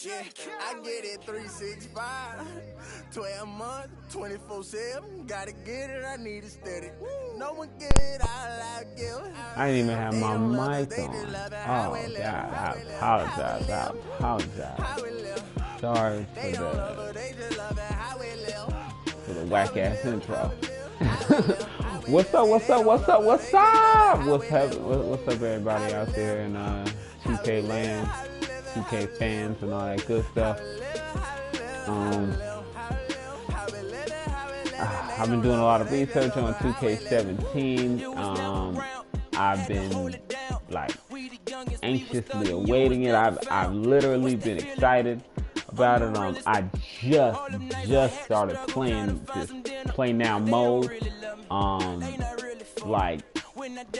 Yeah, I get it 365, 12 months, 24/7. Gotta get it, I need it steady. No one give it all I give. I didn't even have my mic on. Oh God, I apologize. Sorry for the whack ass intro. What's up, everybody out there in 2K land, 2K fans and all that good stuff. I've been doing a lot of research on 2K17. I've been like anxiously awaiting it. I've literally been excited about it. I just started playing this play now mode like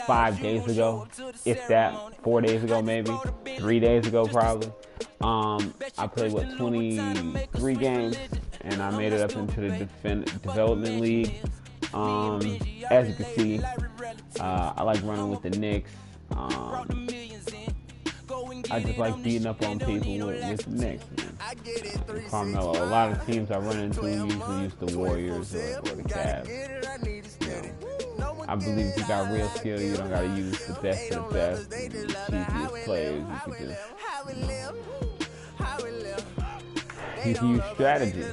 5 days ago, if that, 4 days ago maybe, 3 days ago probably. I played 23 games and I made it up into the development league. As you can see, I like running with the Knicks. I just like beating up on people with the Knicks. Carmelo. A lot of teams I run into usually use the Warriors or the Cavs. I believe if you got real skill, you don't gotta use the best of the best, and the cheapest players. You can use strategy.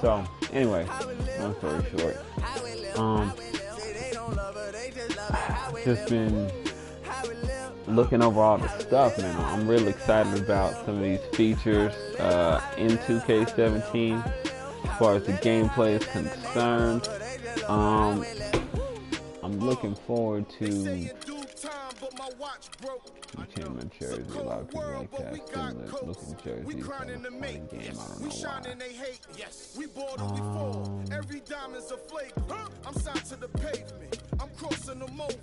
So anyway, long story short, just been looking over all the stuff, man. I'm really excited about some of these features in 2K17 as far as the gameplay is concerned. I'm looking forward to change my jersey. A lot of people like that similar looking jerseys. Kind of funny game. I don't know why. Every diamond's a flake. I'm signed to the pavement. I'm crossing the moat.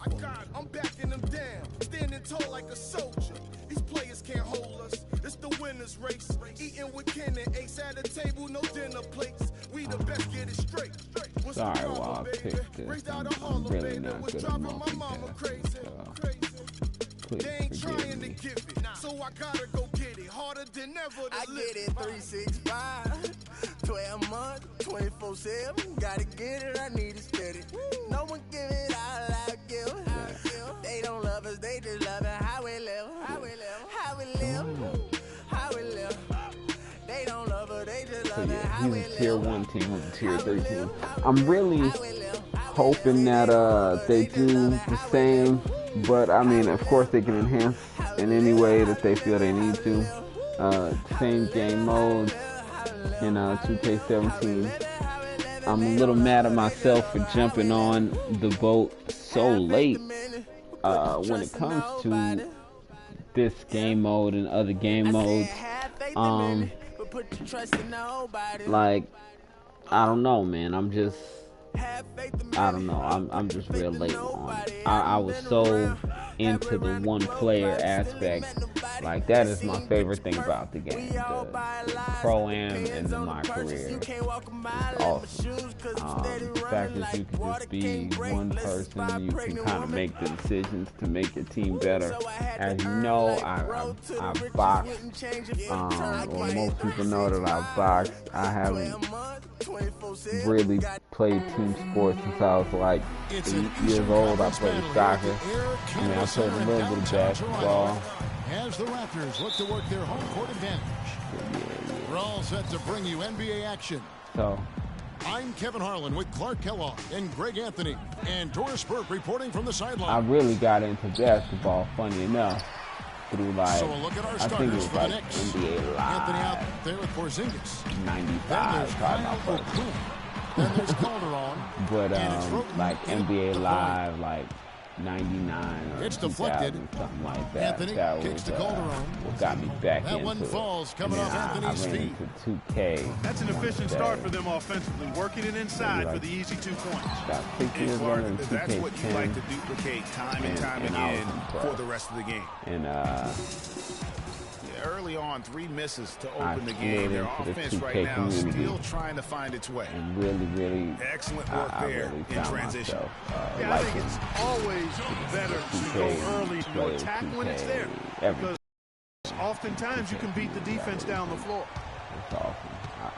I'm backing them down. Standing tall like a soldier. These players can't hold us. It's the winner's race. Eating with Ken and Ace at a table, no dinner plates. We the best, get it straight. Sorry, while I picked this, I'm really not good at multitasking. Please forgive me. So I gotta go get it harder than ever. I get it 365, 12 months, 24/7. Gotta get it, I need it steady. No one give it all I give. They don't love us, they just love it. How we live, how we live, how we live, how we live. They don't love us, they just love it. He's a tier 1 team, he's a tier 3 team. I'm really hoping that they do the same. But I mean, of course, they can enhance in any way that they feel they need to. Same game modes in 2K17. I'm a little mad at myself for jumping on the boat so late when it comes to this game mode and other game modes. Like, I don't know, man. I don't know. I'm just real late on it. I was so into the one player aspect. Like, that is my favorite thing about the game. The pro-am and my career. It's awesome. The fact that you can just be one person, you can kind of make the decisions to make your team better. As you know, I boxed, or most people know that I boxed. I haven't really played team sports since I was like 8 years old. I played soccer. I mean, I played a little bit of basketball. As the Raptors look to work their home court advantage. We're all set to bring you NBA action. So, I'm Kevin Harlan with Clark Kellogg and Greg Anthony and Doris Burke reporting from the sideline. I really got into basketball, funny enough, through like, so a look at our I think it was like Knicks. NBA Live. Anthony out there with Porzingis. 95, probably my first one. Then there's Calderon. But like NBA Live, like 99 or it's 2000, deflected. something like that. Anthony that kicks was to Calderon. what got me back that into one falls it. coming off Anthony's I ran feet. into 2K. That's an efficient start for them offensively, working it inside like for the easy 2 points. About 6 years ago in 2K10. That's what you like to duplicate time and time again for the rest of the game. And early on, 3 misses to I open the game. Their into the offense 2K right now community. still trying to find its way. and really, Excellent work I there really in found transition. myself Yeah, I think it's always better to go early to attack when it's there. Everything. Because oftentimes you can beat the defense down the floor. It's awesome.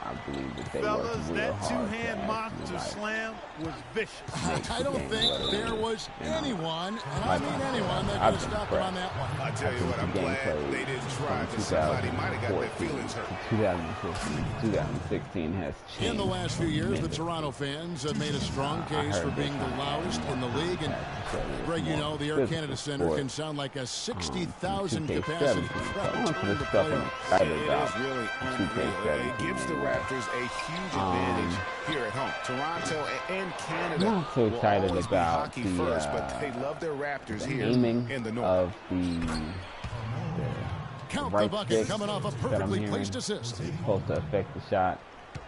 I believe that they Fellas, work real that hard two-hand monster slam was vicious. I don't think there was anyone, and I mean anyone, that could have stopped him on that one. I tell you what, I'm glad they didn't try because somebody might have got their feelings hurt. 2015, 2016 has changed. In the last few years, the Toronto fans have made a strong case for being the loudest in the league. And Greg, you know, the Air Canada Center can sound like a 60,000 capacity crowd during the playoffs. It gives the Raptors a huge advantage here at home. Toronto and Canada I'm not so excited will always be about hockey the, first, but they love their Raptors here aiming in the north. of the Count right the bucket stick coming off a that I'm perfectly hearing. placed assist. It's supposed to affect the shot.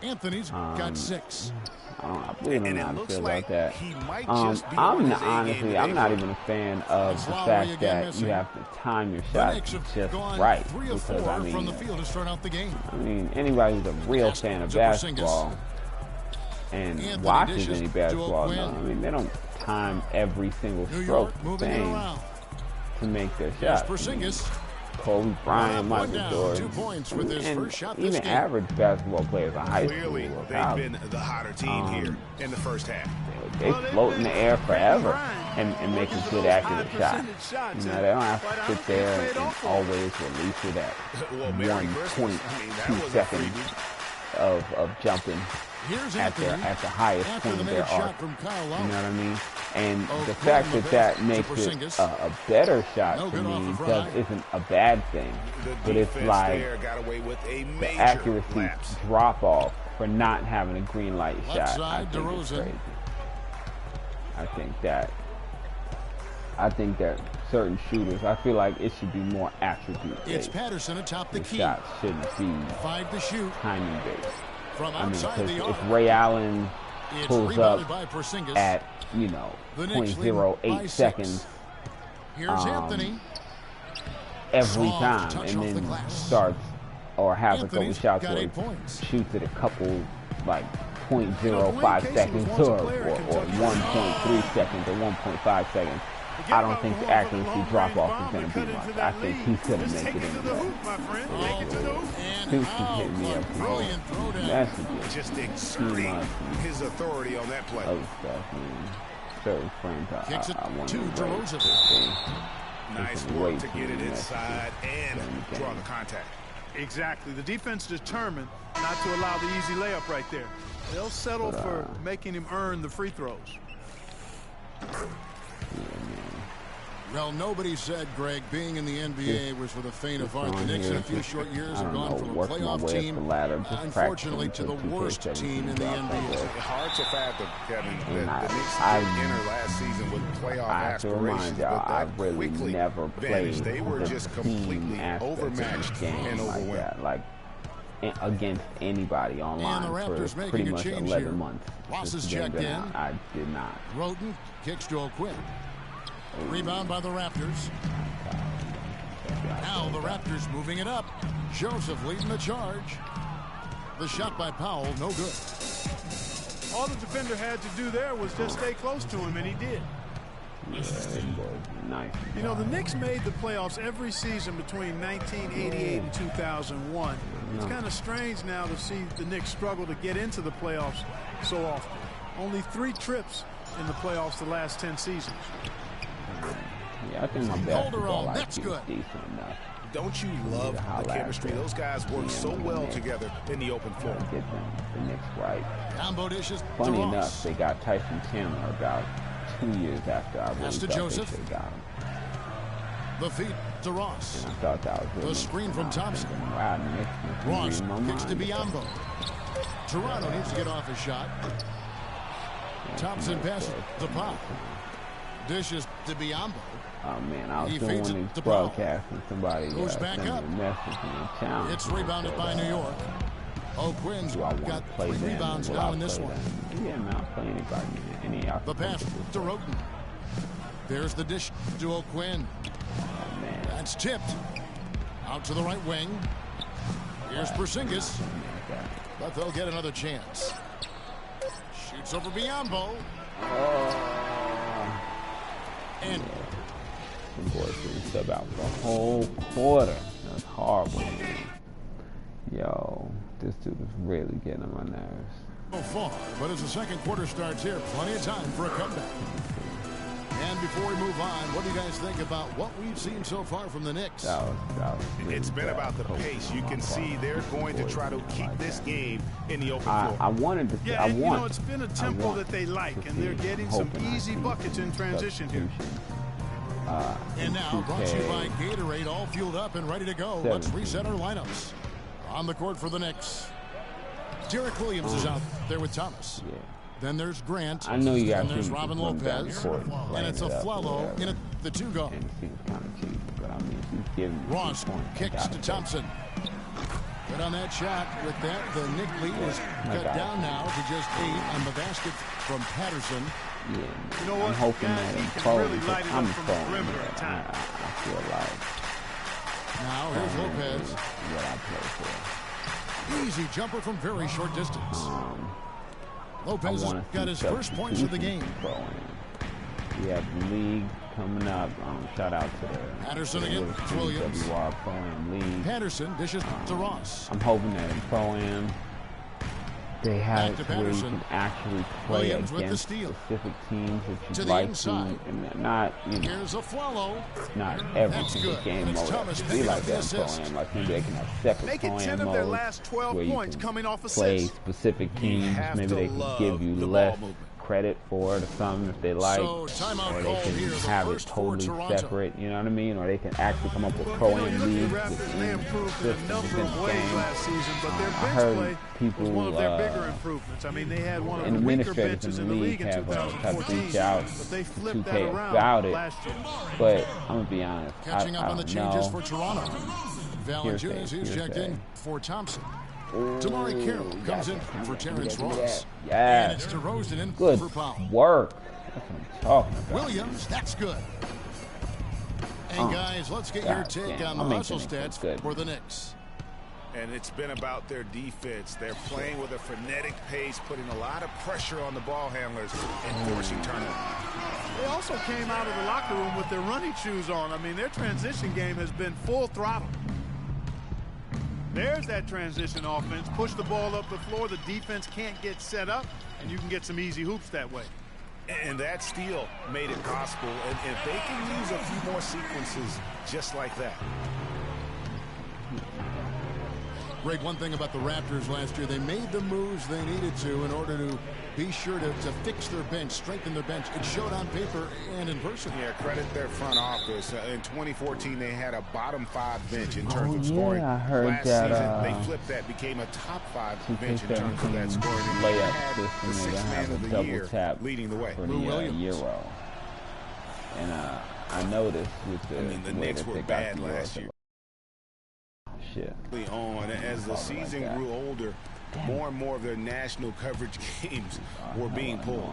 Anthony's got 6. I really don't know how to feel like about that. he might just be on I'm his A honestly, game I'm today. not even a fan of the fact that you have to time your The shots Knicks have just gone right. 3 of Because 4 I mean, from the field to start out the game. Anybody who's a real fan of to basketball and Anthony watches dishes any to basketball, Quinn. they don't time every single New stroke York moving it same around. to make their Here's shot. Porzingis. Kobe Bryant, One Michael down, Jordan, 2 points with his and first shot this even game. average basketball players in high Clearly, school or they've college, been the hotter team here in the first half. they float in the air forever and make a good accurate shot. They don't have to sit there and always release it at Well, Merry 1.2 seconds of jumping Here's at the Anthony highest after point the of made their shot arc. from Kyle You Lowry. know what I mean? And Oh, the Quinn fact on the that pass that to makes Porzingis. it a better shot No to good off me the front. isn't a bad thing. The But it's defense like there got away with a the major accuracy lapse. drop off for not having a green light Left shot. side, I think it's DeRozan. crazy. I think that certain shooters, I feel like it should be more attribute It's based. Patterson atop the The key. shots shouldn't be 5 to shoot timing based. from I mean, outside because the if arc. Ray Allen It's pulls rebounded up by Porzingis. at The Knicks lead by 0.08 6. seconds Here's Anthony. every Soft time, touch and off the then glass. starts or has a couple Anthony's shots got where 8 he points. shoots at a couple like 0.05 seconds or 1.3 seconds or 1.5 seconds. I don't think the accuracy drop off is going to be much. I think he's going to make it in there. And Who's out. hitting me up? Brilliant throw down. That's a Just exerting his authority on that play. other stuff, man. Certain frames Kicks it I want to to DeRozan. Nice work to get it inside and draw the contact. Exactly. The defense determined not to allow the easy layup right there. They'll settle for making him earn the free throws. Well, nobody said, Greg, being in the NBA was for the faint of heart. The Knicks in a few short years have gone from a playoff team, unfortunately, to the worst team in the NBA. Hard to fathom, Kevin, And that the Knicks I did enter last season with playoff I have to aspirations, remind but y'all, I that really quickly never played vanished. They were the just team completely aspect of the overmatched game and like overwhelmed. that, like against anybody online And the Raptors for making pretty a much change 11 here. months. Ross Since is the game checked been in. out. I did not. Roten kicks to Quinn. Rebound by the Raptors. Now the Raptors moving it up. Joseph leading the charge. The shot by Powell, no good. All the defender had to do there was just stay close to him, and he did. Yeah, it was nice. You know, the Knicks made the playoffs every season between 1988 and 2001. It's kind of strange now to see the Knicks struggle to get into the playoffs so often. Only 3 trips in the playoffs the last 10 seasons. Yeah, I think my basketball IQ that's is good. decent enough. Don't you love the chemistry? Those guys work so well together in the open floor. Get them the Knicks right. Combo dishes to Funny Ross. enough, they got Tyson Chandler about 2 years after I really Pass to thought Joseph. they should have got him. The feed to Ross. And I thought that was really The screen from Thompson. Wow, Knicks Ross reading my kicks to mind. Biyombo. Toronto needs to get off his shot. Thompson passes to Pop. Dishes to Biyombo. Oh man, I was He doing feeds it these to Powell. broadcasts and somebody Goes back sent me up. a message in the challenge. It's rebounded by New York. Quinn's Do I want to got play 3 them? rebounds Will now I in this play one. them? Yeah, man, I'll play anybody. Any out. The pass to Roten. There's the dish to O'Quinn. Oh man, That's tipped. Out to the right wing. Here's Porzingis. But they'll get another chance. Shoots over Biyombo. And the boys didn't sub out for the whole quarter. That's horrible, man. Yo, this dude is really getting on my nerves. So far, but as the second quarter starts here, plenty of time for a comeback. And before we move on, what do you guys think about what we've seen so far from the Knicks? Really it's been about the pace. You can see they're going to try to keep this game in the open floor. I wanted to. Yeah, you know, it's been a tempo that they like, and they're getting some easy buckets in transition here. And now, brought to you by Gatorade, all fueled up and ready to go. Let's reset our lineups. On the court for the Knicks, Derek Williams is out there with Thomas. Yeah. Then there's Grant. I know you guys. And there's Robin Lopez. And it's a Flello in the 2 guard. And it seems kind of cheap, but I mean, he's giving Ross kicks to Thompson. Good on that shot. With that, the Knick lead is cut down now to just 8 on the basket from Patterson. Yeah, you know what? I'm hoping that he can really light it up from the throwing perimeter at times. I feel like. Now here's Lopez. What I play for. Easy jumper from very short distance. Lopez has got his first points of the game. We have the league coming up. Shout out to the Patterson against Williams. WR Pro-Am League. Patterson dishes to Ross. I'm hoping that in Pro-Am they have it where you can actually play Williams against specific teams that you'd like to, and not, you know, here's a Flello. Not every single game mode be like that in Pro-Am. Like maybe they can have separate Pro-Am modes where you can play specific teams. Maybe they can give you less credit for it or something if they like, or they can have it totally separate, you know what I mean? Or they can actually come up with Pro-Am leagues within systems within the game. I heard people and administrators in the league have reached out to 2K about it, but I'm gonna be honest, I don't know. Here's checked in for Thompson. Tamari Carroll comes in for Terrence Ross. Yeah. And it's DeRozan in good for foul. work. That's what I'm talking about. Williams, that's good. And guys, let's get your take on the hustle stats for the Knicks. And it's been about their defense. They're playing with a frenetic pace, putting a lot of pressure on the ball handlers and forcing turnovers. They also came out of the locker room with their running shoes on. I mean, their transition game has been full throttle. There's that transition offense. Push the ball up the floor. The defense can't get set up, and you can get some easy hoops that way. And that steal made it possible. And if they can use a few more sequences just like that. Greg, one thing about the Raptors last year, they made the moves they needed to in order to be sure to fix their bench, strengthen their bench. It showed on paper and in person. Yeah, credit their front office. In 2014, they had a bottom 5 bench in terms of scoring. I heard last that, season, they flipped that, became a top 5 bench in terms of that scoring. Layup system, the they 6th man have a of the double year tap leading the way. for the Euro. And I noticed with the Knicks were bad last year. Shit. On as the season grew older, more and more of their national coverage games were being pulled.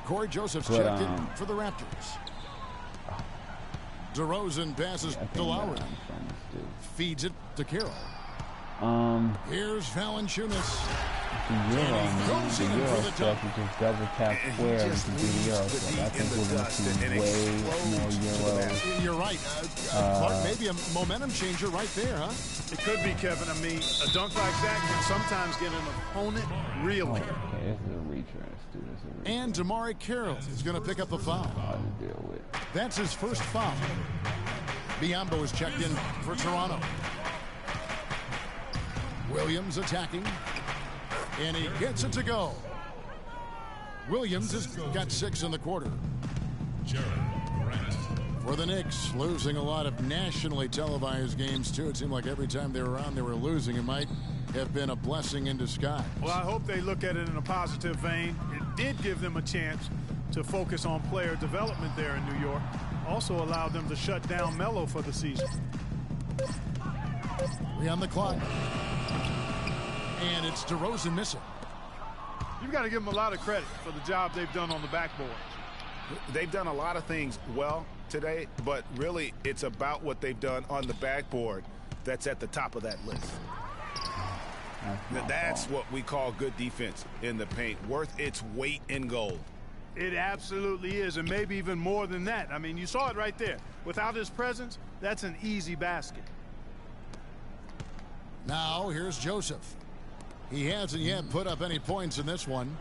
Corey Joseph's checked in for the Raptors. DeRozan passes to Lowry. Feeds it to Carroll. Here's Valanciunas. The Euro stuff, you just double tap square and you can do the Euro stuff. I think we're going to see way more Euro. You're right. Clark, maybe a momentum changer right there, huh? It could be, Kevin. I mean, a dunk like that can sometimes get an opponent reeling. Okay, this is a reach. And Tamari Carroll is going to pick up the foul. To deal with. That's his first foul. Biyombo is checked in for Toronto. Williams attacking. And he gets it to go. Williams has got 6 in the quarter. For the Knicks, losing a lot of nationally televised games, too. It seemed like every time they were on, they were losing. It might have been a blessing in disguise. Well, I hope they look at it in a positive vein. It did give them a chance to focus on player development there in New York. Also allowed them to shut down Melo for the season. 3 on the clock. And it's DeRozan missing. You've got to give them a lot of credit for the job they've done on the backboard. They've done a lot of things well today, but really it's about what they've done on the backboard that's at the top of that list. That's what we call good defense in the paint, worth its weight in gold. It absolutely is, and maybe even more than that. I mean, you saw it right there. Without his presence, that's an easy basket. Now here's Joseph. He hasn't yet put up any points in this one.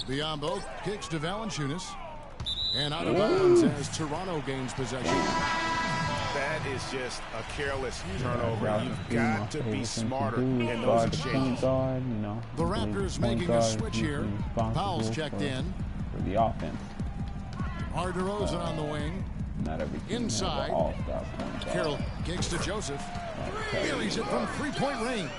Biombo kicks to Valanciunas. And out of bounds as Toronto gains possession. That is just a careless turnover. You've got to be smarter in those exchanges. The Raptors making a switch here. Powell's checked in. For the offense. DeRozan on the wing. Not every team inside. Carroll kicks to Joseph. Buries it from three-point range.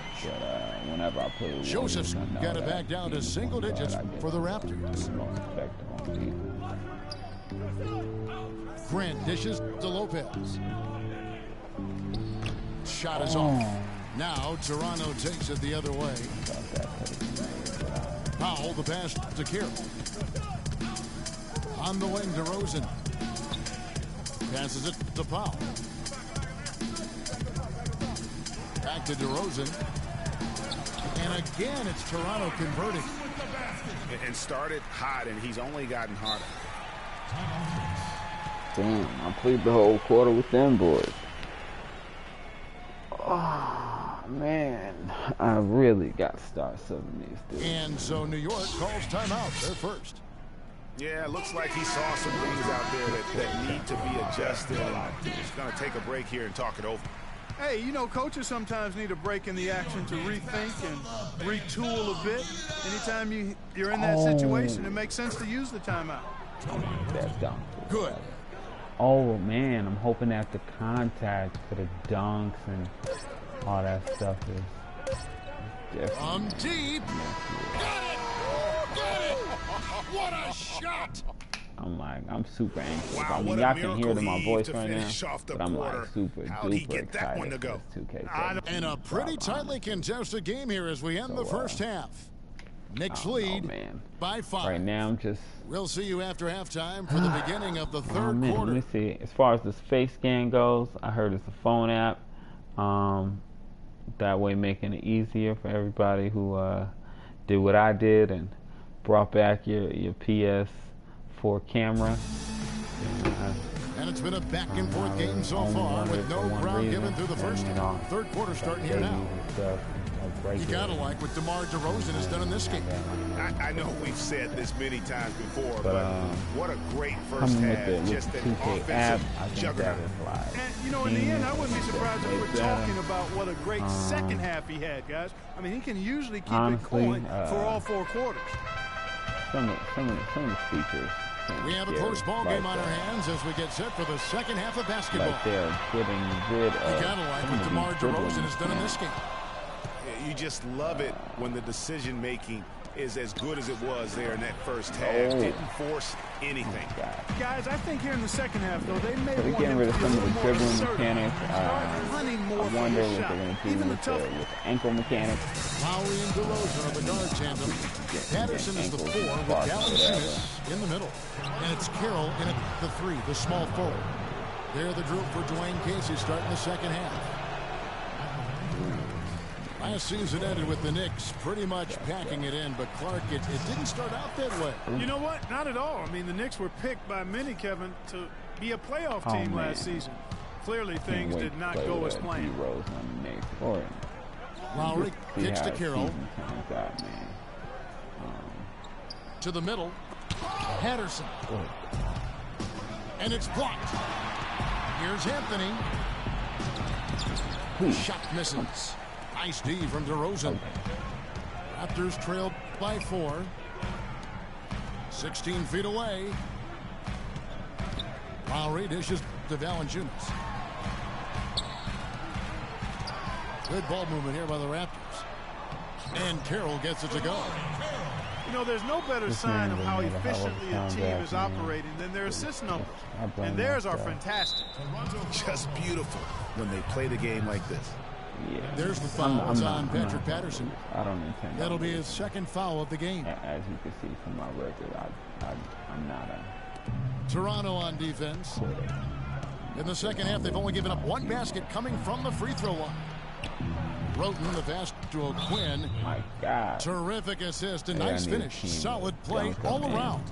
Whenever I play Joseph's got it back down to single digits for the Raptors. Grant dishes to Lopez. Shot is off. Now Toronto takes it the other way. Powell the pass to Carroll. On the wing, DeRozan. Passes it to Powell. Back to DeRozan. And again, it's Toronto converting. And started hot, and he's only gotten hotter. Damn, I played the whole quarter with them boys. Oh, man. I really got to start serving these dudes. And so New York calls timeout. They're first. Yeah, it looks like he saw some things out there that need to be adjusted. And he's going to take a break here and talk it over. Hey, you know, coaches sometimes need a break in the action to rethink and retool a bit. Anytime you're in that situation, it makes sense to use the timeout. That's dumb. Good. Oh, man, I'm hoping that the contact for the dunks and all that stuff is different. Deep. Got it! Got it! What a shot! I'm super anxious. Wow, I mean, y'all can hear it in my voice right now, but I'm like super duper excited for this 2K7. And a pretty tightly contested game here as we end the first half. Knicks lead by 5. Right now, I'm just... We'll see you after halftime for the beginning of the third quarter. Let me see. As far as this face scan goes, I heard it's a phone app. That way making it easier for everybody who did what I did and brought back your PS4 camera. And it's been a back-and-forth game so far with no ground given through the first half. Third quarter starting here now. You gotta like what DeMar DeRozan has done in this game. I know we've said this many times before, but what a great first half. Just an offensive juggernaut. And, you know, in the end, I wouldn't be surprised if we're talking about what a great second half he had, guys. I mean, he can usually keep it going for all 4 quarters. Some of the speakers. We have a close ball game on our hands as we get set for the second half of basketball. Like they're getting rid of. You gotta like what DeMar DeRozan has done in this game. You just love it when the decision-making is as good as it was there in that first half. Didn't force anything. Guys, I think here in the second half, though, they may want getting rid of some of the dribbling mechanics. I wonder what they're going to do with the ankle mechanics. Lowry and DeRozan are the guard tandem. Patterson is the 4 with Valanciunas in the middle. And it's Carroll in at the 3, the small forward. They're the group for Dwayne Casey starting the second half. Last season ended with the Knicks pretty much packing it in, but Clark, it didn't start out that way. You know what? Not at all. I mean, the Knicks were picked by many, Kevin, to be a playoff team last season. Clearly, things did not go as planned. Lowry kicks to Carroll. To the middle. Patterson. And it's blocked. Here's Anthony. Shot misses. Nice D from DeRozan. Raptors trailed by 4. 16 feet away. Lowry dishes to Valanciunas. Good ball movement here by the Raptors. And Carroll gets it to go. You know, there's no better sign of how efficiently a team is operating than their assist numbers. And theirs are fantastic. Just beautiful when they play the game like this. Yeah. There's the foul. It's on Patrick Patterson. I don't intend. That'll be his second foul of the game. As you can see from my record, I'm not a. Toronto on defense. In the second half, they've only given up 1 basket coming from the free throw line. Roten the pass to O'Quinn. My God. Terrific assist and nice finish. Solid play all around.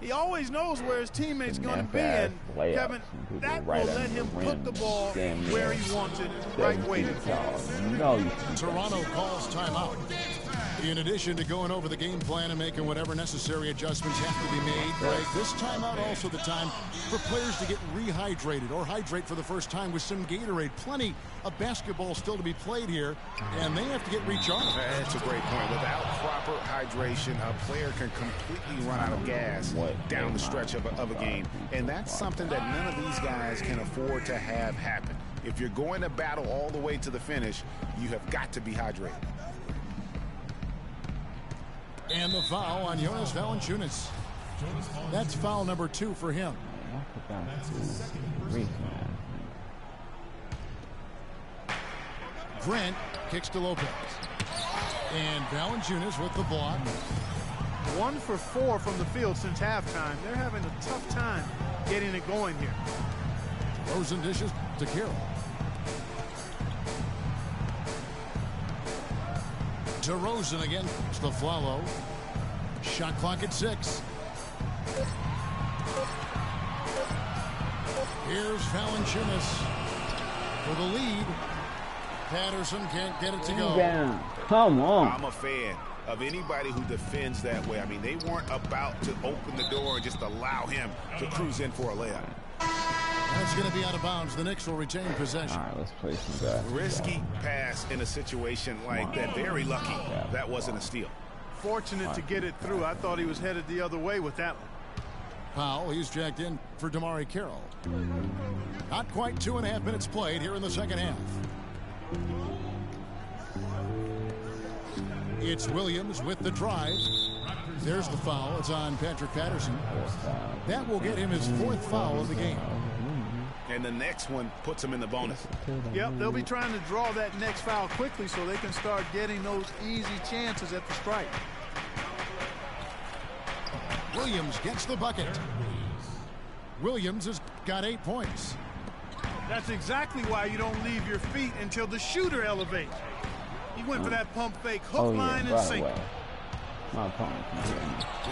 He always knows where his teammate's going to be, and Kevin, that will let him put the ball where he wants it, right way. Toronto calls timeout. In addition to going over the game plan and making whatever necessary adjustments have to be made, Greg, this timeout also the time for players to get rehydrated or hydrate for the first time with some Gatorade. Plenty of basketball still to be played here, and they have to get recharged. That's a great point. Without proper hydration, a player can completely run out of gas down the stretch of a game, and that's something that none of these guys can afford to have happen. If you're going to battle all the way to the finish, you have got to be hydrated. And the foul on Jonas Valanciunas. That's foul number 2 for him. Grant kicks to Lopez. And Valanciunas with the block. 1 for 4 from the field since halftime. They're having a tough time getting it going here. Rosen dishes to Carroll. DeRozan against the Flalo. Shot clock at 6. Here's Valanciunas for the lead. Patterson can't get it to go. Come on. I'm a fan of anybody who defends that way. I mean, they weren't about to open the door and just allow him to cruise in for a layup. That's going to be out of bounds. The Knicks will retain possession. All right, let's play some basketball. Risky pass in a situation like that. Very lucky that wasn't a steal. Fortunate to get it through. I thought he was headed the other way with that one. Powell, he's jacked in for DeMarre Carroll. Not quite 2.5 minutes played here in the second half. It's Williams with the drive. There's the foul. It's on Patrick Patterson. That will get him his 4th foul of the game. And the next one puts him in the bonus. Yep, they'll be trying to draw that next foul quickly so they can start getting those easy chances at the stripe. Williams gets the bucket. Williams has got 8 points. That's exactly why you don't leave your feet until the shooter elevates. He went for that pump fake, hook, line, and sinker.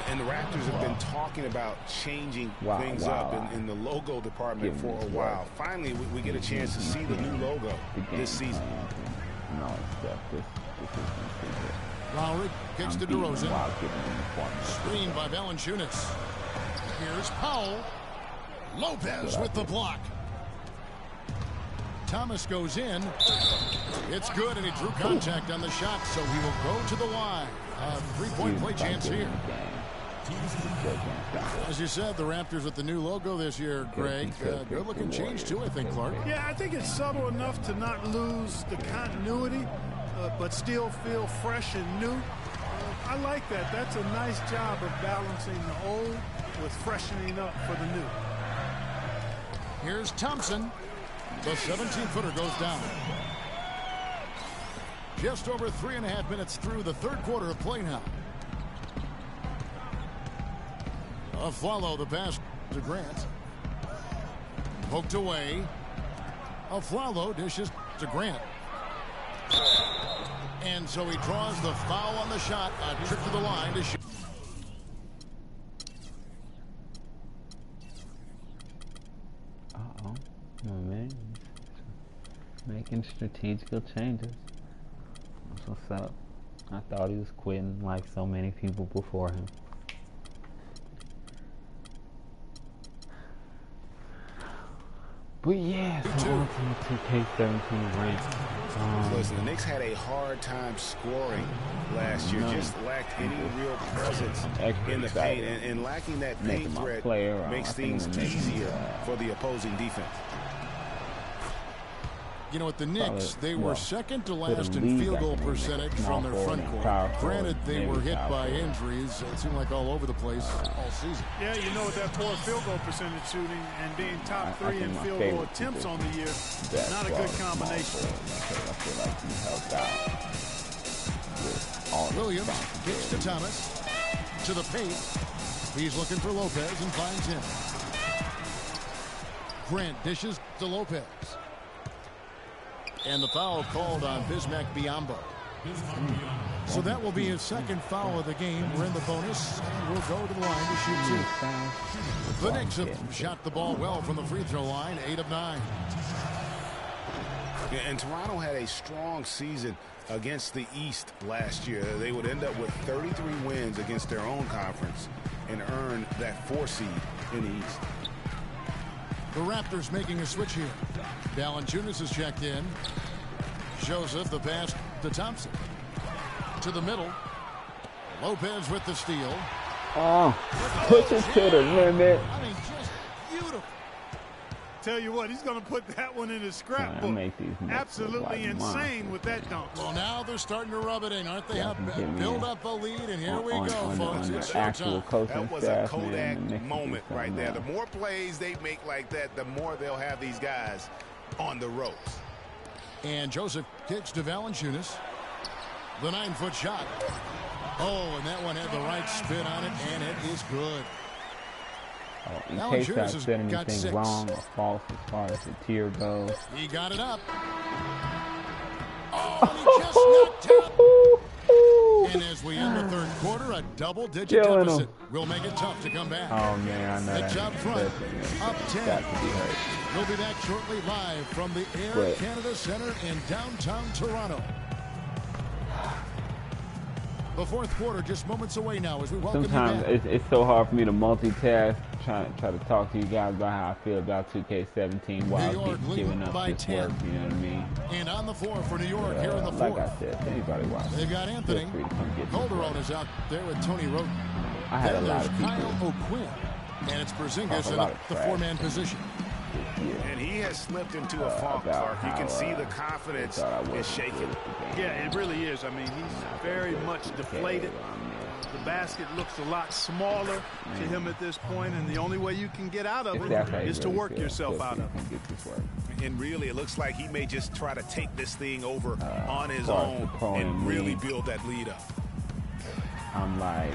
And the Raptors have been talking about changing things up in the logo department for a while. Finally, we get a chance to see the new logo this season. Lowry kicks to DeRozan. Screened by Valanciunas. Here's Powell. Lopez with the block. Thomas goes in. It's good, and he drew contact on the shot, so he will go to the line. A 3-point play chance here. As you said, the Raptors with the new logo this year, Greg. Good looking change too, I think, Clark. Yeah, I think it's subtle enough to not lose the continuity, but still feel fresh and new. I like that. That's a nice job of balancing the old with freshening up for the new. Here's Thompson. The 17-footer goes down. Just over 3.5 minutes through the third quarter of play now. Follow the pass to Grant. Poked away. Aflalo dishes to Grant. And so he draws the foul on the shot. A trip to the line to shoot. Uh-oh. Oh, man. Making strategical changes. That's what's up. I thought he was quitting like so many people before him. But yeah, so on to 2K17 rank. Listen, the Knicks had a hard time scoring last year. Just lacked any real presence in the paint. And lacking that paint threat makes things easier for the opposing defense. You know, with the Knicks, they were second to last in field goal percentage from their front court. Granted, they were hit by injuries. It seemed like all over the place all season. Yeah, you know, with that poor field goal percentage shooting and being top 3 in field goal attempts on the year, not a good combination. Williams kicks to Thomas. To the paint. He's looking for Lopez and finds him. Grant dishes to Lopez. And the foul called on Bismack Biyombo. So that will be his second foul of the game. We're in the bonus, and we'll go to the line to shoot 2. The Knicks have shot the ball well from the free throw line, 8 of 9. Yeah, and Toronto had a strong season against the East last year. They would end up with 33 wins against their own conference and earn that 4 seed in the East. The Raptors making a switch here. Valanciunas is checked in. Joseph the pass to Thompson. To the middle. Lopez with the steal. Oh, push it to the limit. I mean, just beautiful. Tell you what, he's going to put that one in his scrapbook. Absolutely insane with that dunk. Well, now they're starting to rub it in, aren't they? Build up a lead, and here we go, folks. It's showtime. That was a Kodak moment right there. The more plays they make like that, the more they'll have these guys on the ropes. And Joseph kicks to Valanciunas. The 9-foot shot. Oh, and that one had the right spin on it, and it is good. In case I said anything wrong or false as far as the tier goes. He got it up. Oh, and he just knocked out. And as we end the third quarter, a double-digit deficit will make it tough to come back. Oh, man, I know it's that. up front, up 10. We'll be back shortly live from the Air Canada Center in downtown Toronto. The fourth quarter just moments away now as we welcome Sometimes you back. It's so hard for me to multitask, try to talk to you guys about how I feel about 2K17 while I keep giving up this work, you know what I mean? And on the floor for New York here in the fourth. Like I said, anybody watching. They've got Anthony. Calderon is out there with Tony Roten. I had a lot of people. Kyle O'Quinn. And it's Porzingis in the four-man position. And he has slipped into a funk, Clark. You can see the confidence is shaking. Yeah, it really is. I mean, he's very much deflated. The basket looks a lot smaller to him at this point, and the only way you can get out of it is to work yourself out of it. And really, it looks like he may just try to take this thing over on his own and really build that lead up. I'm like...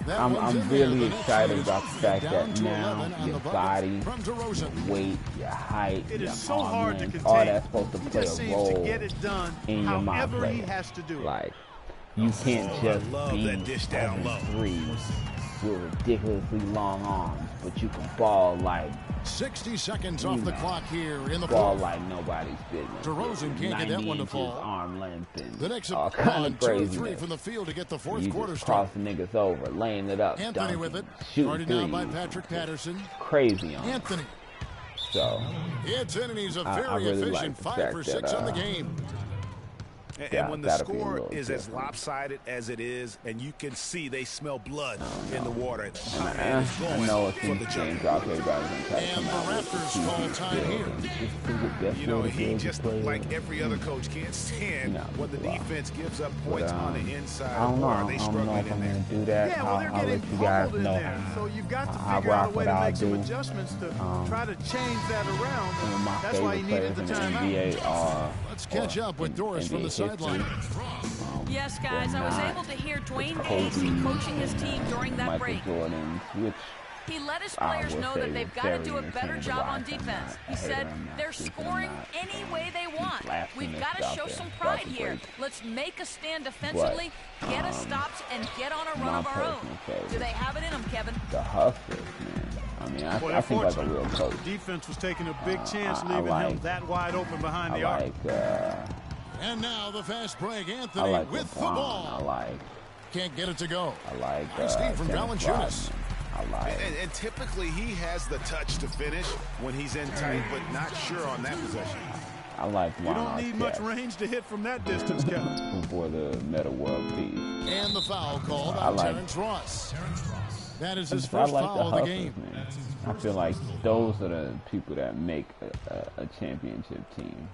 I'm really excited about the fact that now your body, your weight, your height, your arm length, all that's supposed to play a role in your mind play. Like, you can't just be 7'3" with ridiculously long arms, but you can ball like 60 seconds off the clock here in the ball fourth. like nobody's business. DeRozan can't get that one to fall. Arm length and the Knicks all have kind of crazy 2-3 from the field to get the fourth quarter started. Crossing niggas over, laying it up, Anthony dunking, with it, shooting down by Patrick Patterson. Crazy on Anthony. So it's in, and he's a very really efficient 5 for 6 on the game. And when the score is as lopsided as it is, and you can see they smell blood in the water. I know it's in the games out there, everybody's going to try to come out with time here. You know, he just, like every other coach, can't stand when the defense gives up points on the inside. I don't know. I don't know if I'm going to do that. Yeah, well, I'll let you guys know so you've got to how I figure out a rock way what to I make some do. adjustments to try to change that around. Some of my That's why he favorite needed the players in the NBA timeout. Let's catch up with Doris from the sideline. Yes, guys, I was able to hear Dwayne Casey coaching his team during that break. He let his players know that they've got to do a better job on defense. He said they're scoring any way they want. We've got to show some pride here. Let's make a stand defensively, get us stops, and get on a run of our own. Do they have it in them, Kevin? The hustlers, man. I mean, I think like a real coach. Defense was taking a big chance leaving him that wide open behind the arc. And now the fast break. Anthony with the ball. Can't get it to go. Steve from Valanciunas. And typically he has the touch to finish when he's in tight, but not sure on that possession. I like You don't need much range to hit from that distance, Kevin. For the Meta World Peace. And the foul called on Terrence Ross. That is his first foul of the game. Man. I feel like those are the people that make a championship team.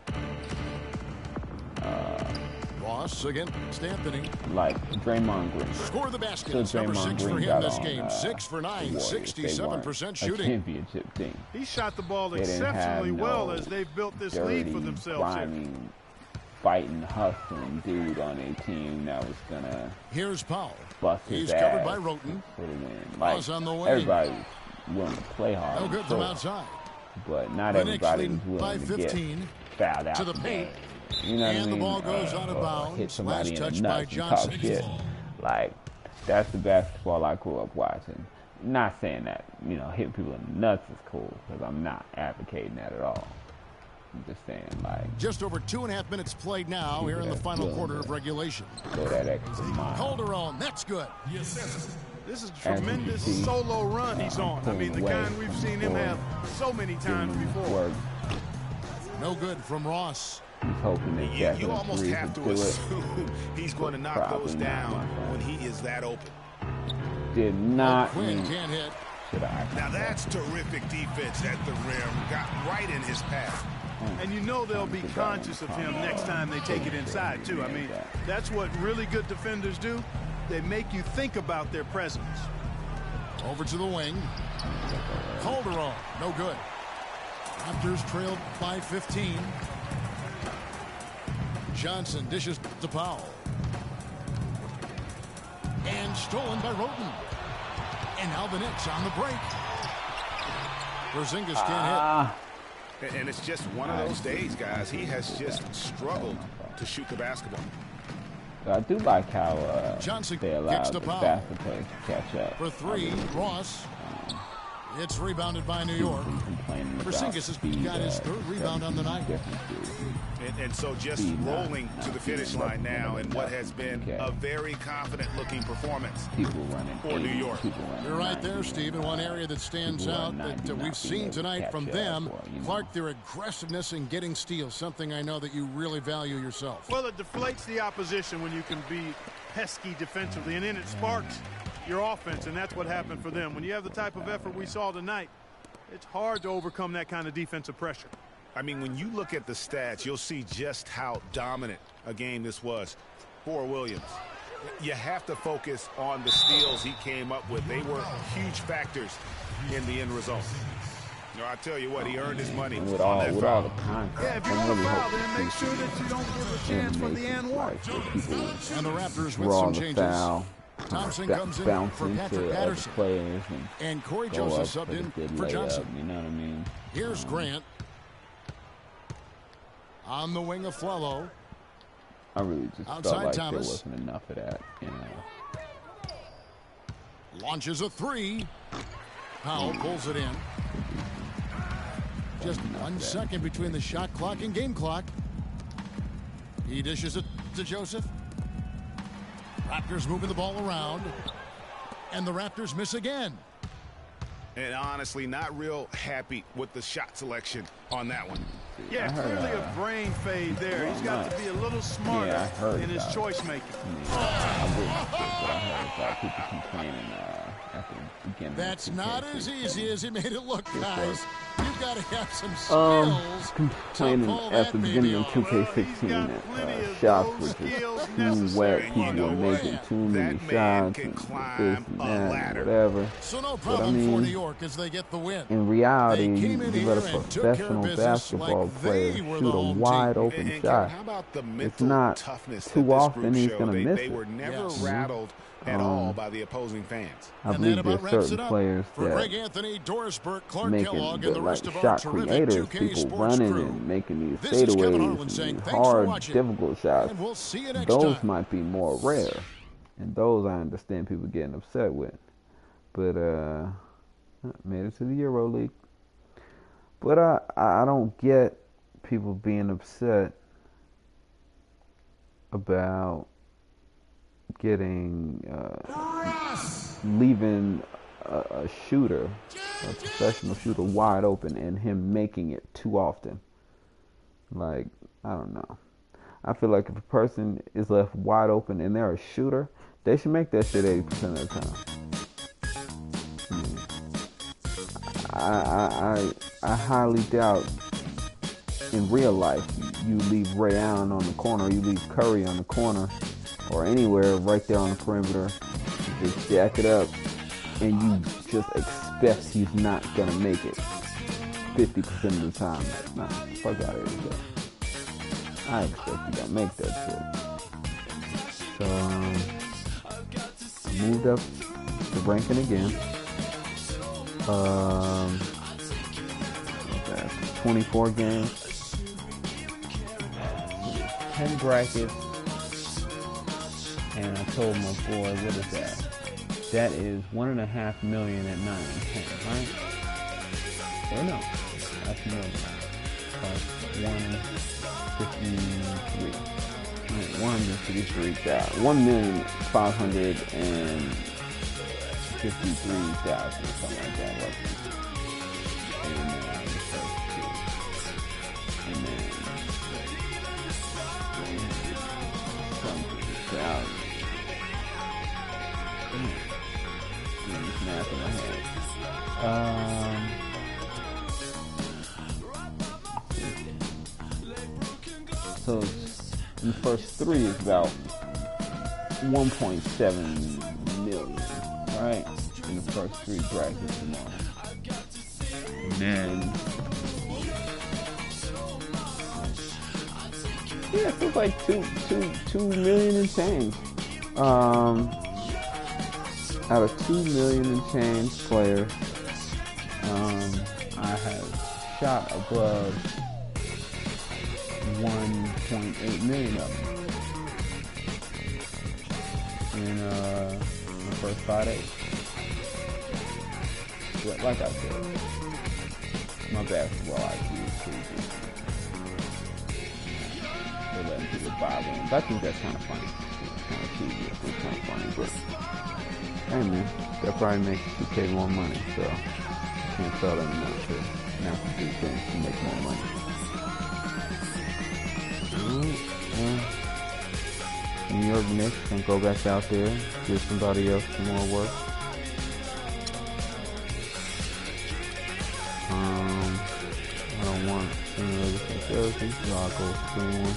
Ross against Anthony. Like Draymond Green. Score the basket. It's number 6 for him this game. 6 for 9, 67% shooting. Championship team. He shot the ball exceptionally well as they've built this lead for themselves here. Fighting, hustling dude on a team that was gonna. Here's Powell. Bust his He's ass covered by Roten. For the win. Like, on the way. everybody's willing to play hard. No good from outside. But not everybody is willing to get fouled out to the paint. You know what I mean? The ball goes out of bounds. Hit somebody in the nuts and talk shit. Like, that's the basketball I grew up watching. Not saying that, you know, hitting people in the nuts is cool, because I'm not advocating that at all. I'm just saying, like... Just over 2.5 minutes played now here in the final quarter of regulation. Go that extra mile. Calderon, that's good. Yes. This is a tremendous solo run he's on. I mean, the kind we've seen him have so many times before. No good from Ross. He's hoping that you almost have to assume he's going to knock those down when he is that open. Did not. Quinn can't hit. Now that's terrific defense at the rim. Got right in his path. And you know they'll be conscious of him next time they take it inside, too. I mean, that's what really good defenders do. They make you think about their presence. Over to the wing. Calderon, no good. Raptors trailed by 15. Johnson dishes to Powell. And stolen by Roten. And now the Knicks on the break. Porzingis can't hit. And it's just one of those days, guys. He has just struggled to shoot the basketball. I do like how Johnson they allow the basketball players to catch up. For three, Ross. It's rebounded by New York. Porzingis has got his third rebound on the night. And so just rolling to the finish line now in what has been a very confident-looking performance for New York. You're right there, Steve. And one area that stands out that we've seen tonight from them, Clark, their aggressiveness in getting steals, something I know that you really value yourself. Well, it deflates the opposition when you can be pesky defensively, and then it sparks your offense, and that's what happened for them. When you have the type of effort we saw tonight, it's hard to overcome that kind of defensive pressure. I mean, when you look at the stats, you'll see just how dominant a game this was for Williams. You have to focus on the steals he came up with. They were huge factors in the end result. You know, I tell you what, he earned his money with all the contact. Yeah, if you want to foul, then make sure that you don't give a chance for the and one. And the Raptors with some changes. Foul. Thompson comes in for Patrick Patterson. Players and Corey Joseph subbed in for Johnson. You know what I mean? Here's Grant. On the wing of Flello. I really just outside felt like Thomas. There wasn't enough of that, you know. Launches a three. Powell pulls it in. Just 1 second between the shot clock and game clock. He dishes it to Joseph. Raptors moving the ball around. And the Raptors miss again. And honestly, not real happy with the shot selection on that one. Yeah, clearly a brain fade there. He's got to be a little smarter in his choice making. I heard about people complaining at the beginning. That's not as easy as he made it look, guys. You've got to have some skills. Complaining at the beginning of 2K16 that shots were just too wet. People were making too many shots and this and that and whatever. So no problem for New York as they get the win. In reality, you let a professional basketball player shoot a wide open shot. How about the mental it's not toughness too often he's going to miss it. They were never rattled at all by the opposing fans. I believe there's certain players for Greg Anthony, Doris Burke, Clark Kellogg, and the rest of shot our creators, people running crew. And making these fadeaways and hard, difficult shots. We'll see you next those time. might be more rare, and those I understand people getting upset with. But made it to the Euro League. But I don't get people being upset about getting leaving a shooter, a professional shooter, wide open and him making it too often. Like, I don't know. I feel like if a person is left wide open and they're a shooter, they should make that shit 80% of the time. I highly doubt in real life you leave Ray Allen on the corner, you leave Curry on the corner or anywhere right there on the perimeter, just jack it up and you just expect he's not gonna make it 50% of the time. Nah, fuck out of here. I expect you gonna make that shit. So moved up the ranking again. 24 games. 10 brackets, and I told my boy, what is that? That is $1.5 million at 9 and 10, right? Or no, that's million. Plus 153. 153,000. 1,553,000, something like that. Roughly. And the first two. And then 300,000. Math in my head. So in the first three is about 1.7 million, right? In the first three brackets, you know. And then yeah, it feels like 2 million and change. Out of 2 million and change players, I have shot above 1.8 million of them in the first 5 days. But like I said, my basketball IQ is pretty good. They're letting people buy ones. I think that's kind of funny. It's kind of cheesy. It's kind of funny, but hey man, that probably makes 2K more money, so I can't tell them not to do things to make more money. New York Knicks can go back out there, give somebody else some more work. I don't want any other Jersey, so I'll go with the green one.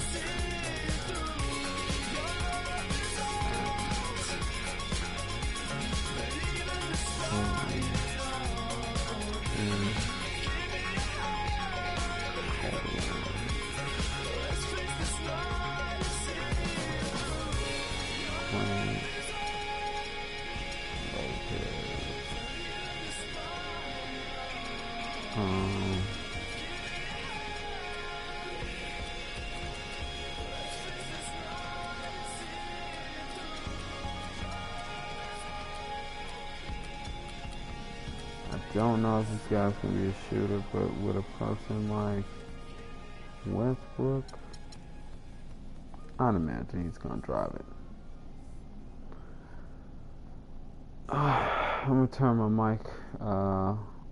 I don't know if this guy's gonna be a shooter, but with a person like Westbrook, I'd imagine he's gonna drive it. I'm gonna turn my mic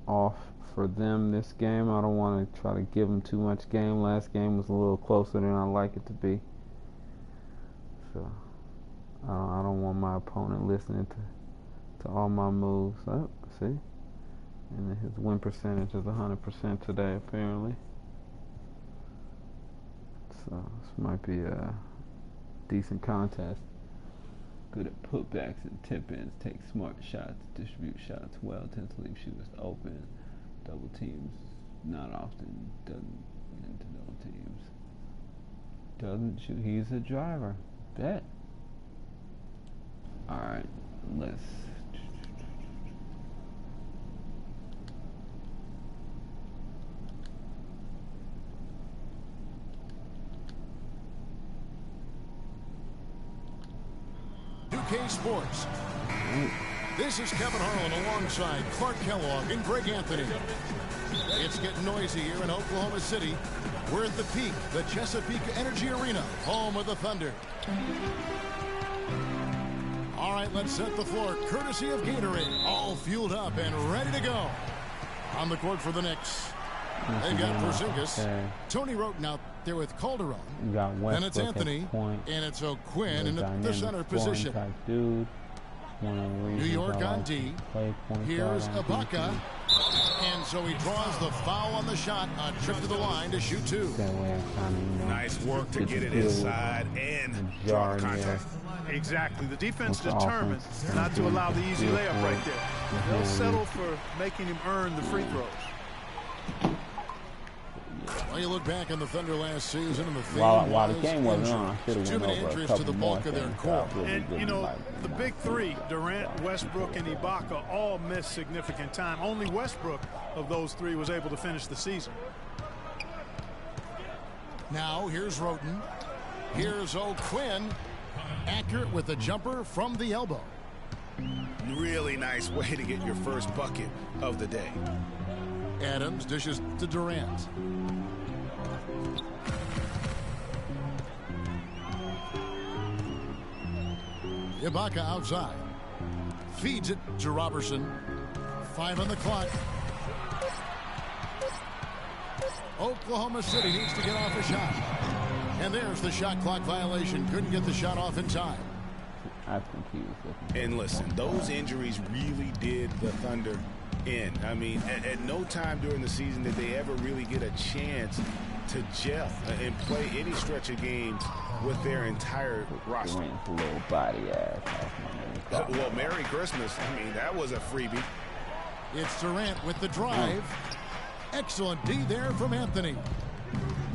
off for them this game. I don't want to try to give them too much game. Last game was a little closer than I like it to be, so I don't want my opponent listening to all my moves. Oh, see. And his win percentage is 100% today, apparently. So this might be a decent contest. Good at putbacks and tip-ins, take smart shots, distribute shots well, tends to leave shooters open, double teams not often, doesn't get into double teams. Doesn't shoot, he's a driver. Bet. Alright, let's... UK Sports. This is Kevin Harlan alongside Clark Kellogg and Greg Anthony. It's getting noisy here in Oklahoma City. We're at the Peak, the Chesapeake Energy Arena, home of the Thunder. All right, let's set the floor, courtesy of Gatorade. All fueled up and ready to go. On the court for the Knicks. They've got Porzingis, Tony Roten out there with Calderon, and it's Anthony, and it's O'Quinn in the center position. New York on D. Here's Ibaka, and so he draws the foul on the shot. A trip to the line to shoot two. Nice work to get it inside and draw the contact. Exactly. The defense determined not to allow the easy layup right there. They'll settle for making him earn the free throws. Well, you look back on the Thunder last season, and the while the game wasn't on, I should have too many injuries to the bulk of their core. And you know, the big three, Durant, Westbrook, and Ibaka, all missed significant time. Only Westbrook of those three was able to finish the season. Now here's Roten. Here's O'Quinn, accurate with the jumper from the elbow. Really nice way to get your first bucket of the day. Adams dishes to Durant. Ibaka outside. Feeds it to Robertson. 5 on the clock. Oklahoma City needs to get off a shot. And there's the shot clock violation. Couldn't get the shot off in time. I think he was looking. And listen, those injuries really did the Thunder in. I mean, at no time during the season did they ever really get a chance to gel and play any stretch of games with their entire roster. Little body ass. Well, Merry Christmas. I mean, that was a freebie. It's Durant with the drive. Excellent D there from Anthony.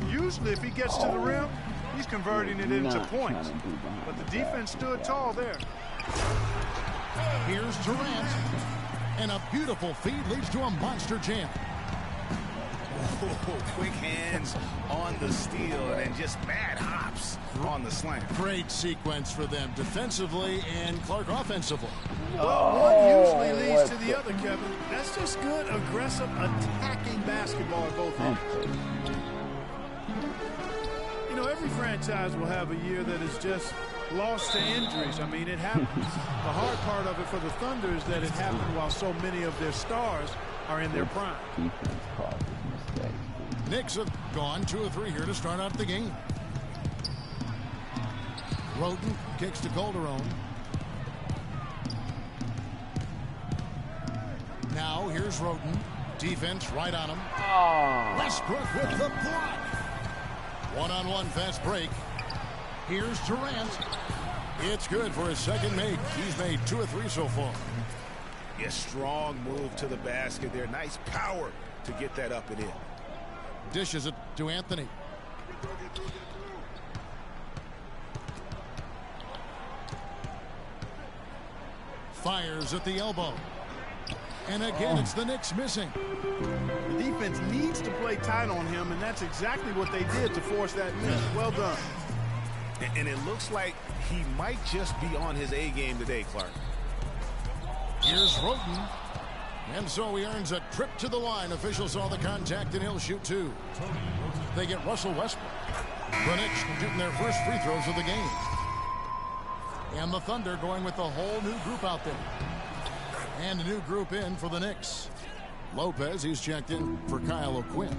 Usually if he gets to the rim, he's converting it into points. But the defense stood tall there. Here's Durant. And a beautiful feed leads to a monster jam. Oh, quick hands on the steal and then just mad hops on the slam. Great sequence for them defensively and Clark offensively. Well, one usually leads to the other, Kevin. That's just good, aggressive, attacking basketball at both ends. You know, every franchise will have a year that is just lost to injuries. I mean, it happens. The hard part of it for the Thunder is that it happened while so many of their stars are in their prime. Knicks have gone 2 of 3 here to start out the game. Roten kicks to Calderon. Now here's Roten. Defense right on him. Westbrook with the block. One-on-one fast break. Here's Durant. It's good for his second make. He's made 2 of 3 so far. A strong move to the basket there. Nice power to get that up and in. Dishes it to Anthony. Fires at the elbow. And again, it's the Knicks missing. The defense needs to play tight on him, and that's exactly what they did to force that miss. Well done. And it looks like he might just be on his A game today, Clark. Here's Roten. And so he earns a trip to the line. Officials saw the contact, and he'll shoot 2. They get Russell Westbrook. The Knicks shooting their first free throws of the game. And the Thunder going with a whole new group out there. And a new group in for the Knicks. Lopez, he's checked in for Kyle O'Quinn.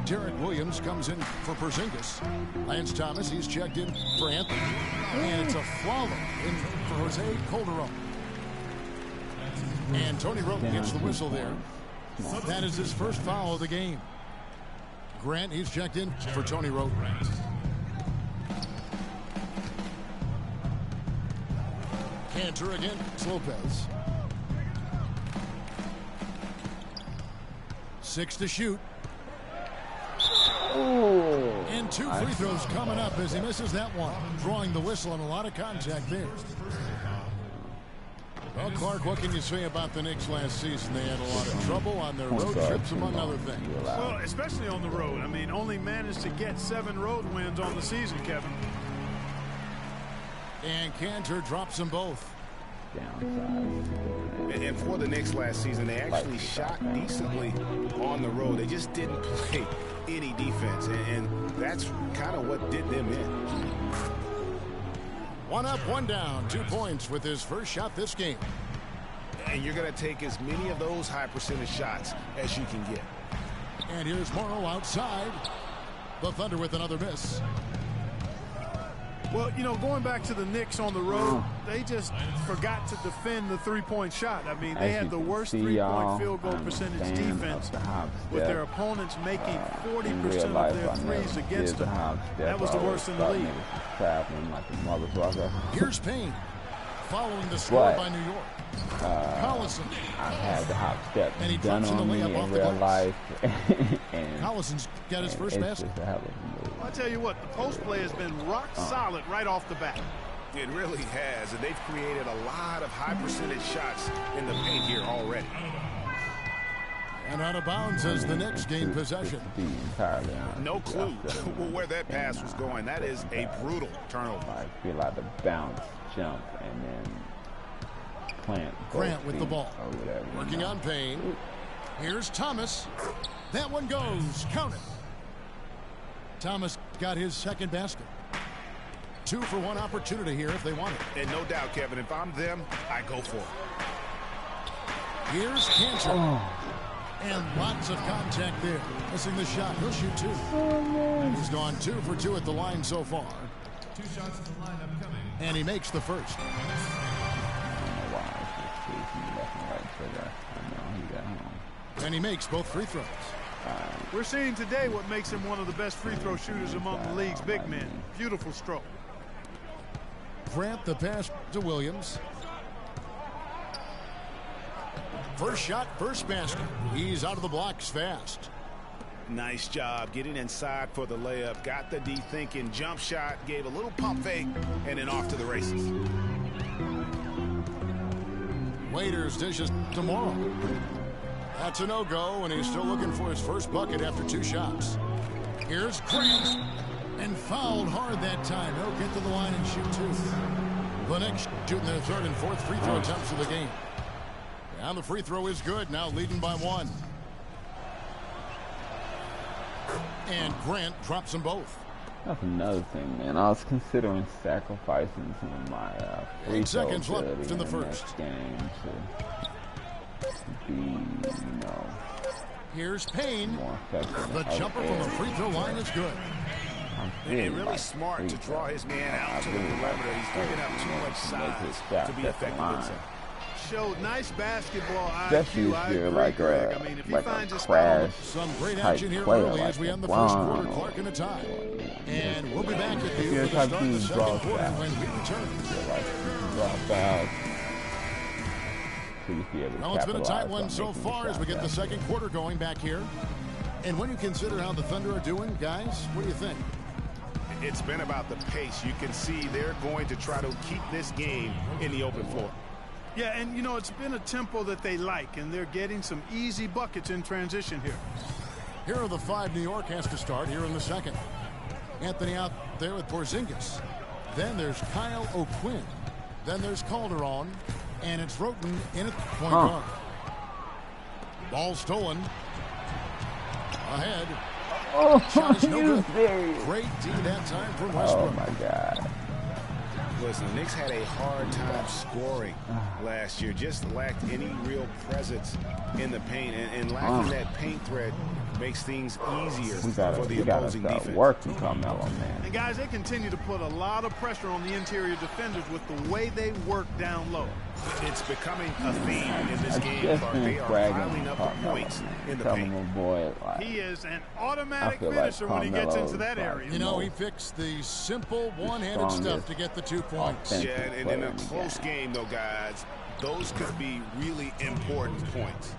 Derek Williams comes in for Porzingis. Lance Thomas, he's checked in for Anthony. And it's a Flalo in for Jose Calderon. And Tony Roten gets the whistle there. That is his first foul of the game. Grant, he's checked in for Tony Roten. Cantor again, Lopez. 6 to shoot. And 2 free throws coming up as he misses that one. Drawing the whistle and a lot of contact there. Well, Clark, what can you say about the Knicks last season? They had a lot of trouble on their road trips, among other things. Well, especially on the road. I mean, only managed to get 7 road wins on the season, Kevin. And Cantor drops them both. And for the Knicks last season, they actually shot decently on the road. They just didn't play any defense, and that's kind of what did them in. 1 up, 1 down, 2 points with his first shot this game. And you're going to take as many of those high percentage shots as you can get. And here's Morrow outside. The Thunder with another miss. Well, you know, going back to the Knicks on the road, they just forgot to defend the three-point shot. I mean, they had the worst three-point field goal percentage defense with their opponents making 40% of their threes against them. That was the worst in the league. Here's Payne following the score by New York. Collison. I've had the hop step and he done on me in real life. Collison's got his first basket. I'll tell you what, the post play has been rock solid right off the bat. It really has, and they've created a lot of high percentage shots in the paint here already. And out of bounds as the next game possession. No clue where that pass was going. That is a brutal turnover. I feel like the bounce, jump, and then Grant with the ball. Working on Payne. Here's Thomas. That one goes. Count it. Thomas got his second basket. 2 for 1 opportunity here if they want it. And no doubt, Kevin, if I'm them, I go for it. Here's Cancer. And lots of contact there. Missing the shot. He'll shoot 2. He's gone 2 for 2 at the line so far. 2 shots at the line upcoming. And he makes the first. And he makes both free throws. We're seeing today what makes him one of the best free throw shooters among the league's big men. Beautiful stroke. Grant the pass to Williams. First shot, first basket. He's out of the blocks fast. Nice job getting inside for the layup. Got the D thinking. Jump shot. Gave a little pump fake. And then off to the races. Waiters dishes tomorrow. That's a no-go, and he's still looking for his first bucket after 2 shots. Here's Grant. And fouled hard that time. He'll get to the line and shoot 2. The Knicks shooting their 3rd and 4th free throw attempts of the game. And the free throw is good, now leading by 1. And Grant drops them both. That's another thing, man. I was considering sacrificing some of my free throw seconds left in the first game to be, you know, here's Payne. More effective. The jumper from the free throw line is good. Really smart to draw his man out to the perimeter. He's giving up too much size to be effective inside. Showed nice basketball especially IQ. if you're like a, I mean, if like he finds a his crash some great type action here player, early like as we end the LeBron, first quarter. Clark in a tie. And we'll be back at you for the start of the second quarter when we return. Well, it's been a tight one so far as we get the second quarter going back here. And when you consider how the Thunder are doing, guys, what do you think? It's been about the pace. You can see they're going to try to keep this game in the open floor. Yeah, and, you know, it's been a tempo that they like, and they're getting some easy buckets in transition here. Here are the 5 New York has to start here in the second. Anthony out there with Porzingis. Then there's Kyle O'Quinn. Then there's Calderon. And it's Roten in at point guard. Ball stolen. Ahead. Shot is no good. Great D that time from Westbrook. Oh, my God. Listen, the Knicks had a hard time scoring last year. Just lacked any real presence in the paint. And lacking that paint threat makes things easier for the opposing defense. Working Carmelo, man. And, guys, they continue to put a lot of pressure on the interior defenders with the way they work down low. It's becoming a theme in this game. They are piling up the points in the paint. He is an automatic finisher when he gets into that area. You know, he fixed the simple one-handed stuff to get the 2 points. Yeah, and in a close game, though, guys, those could be really important points.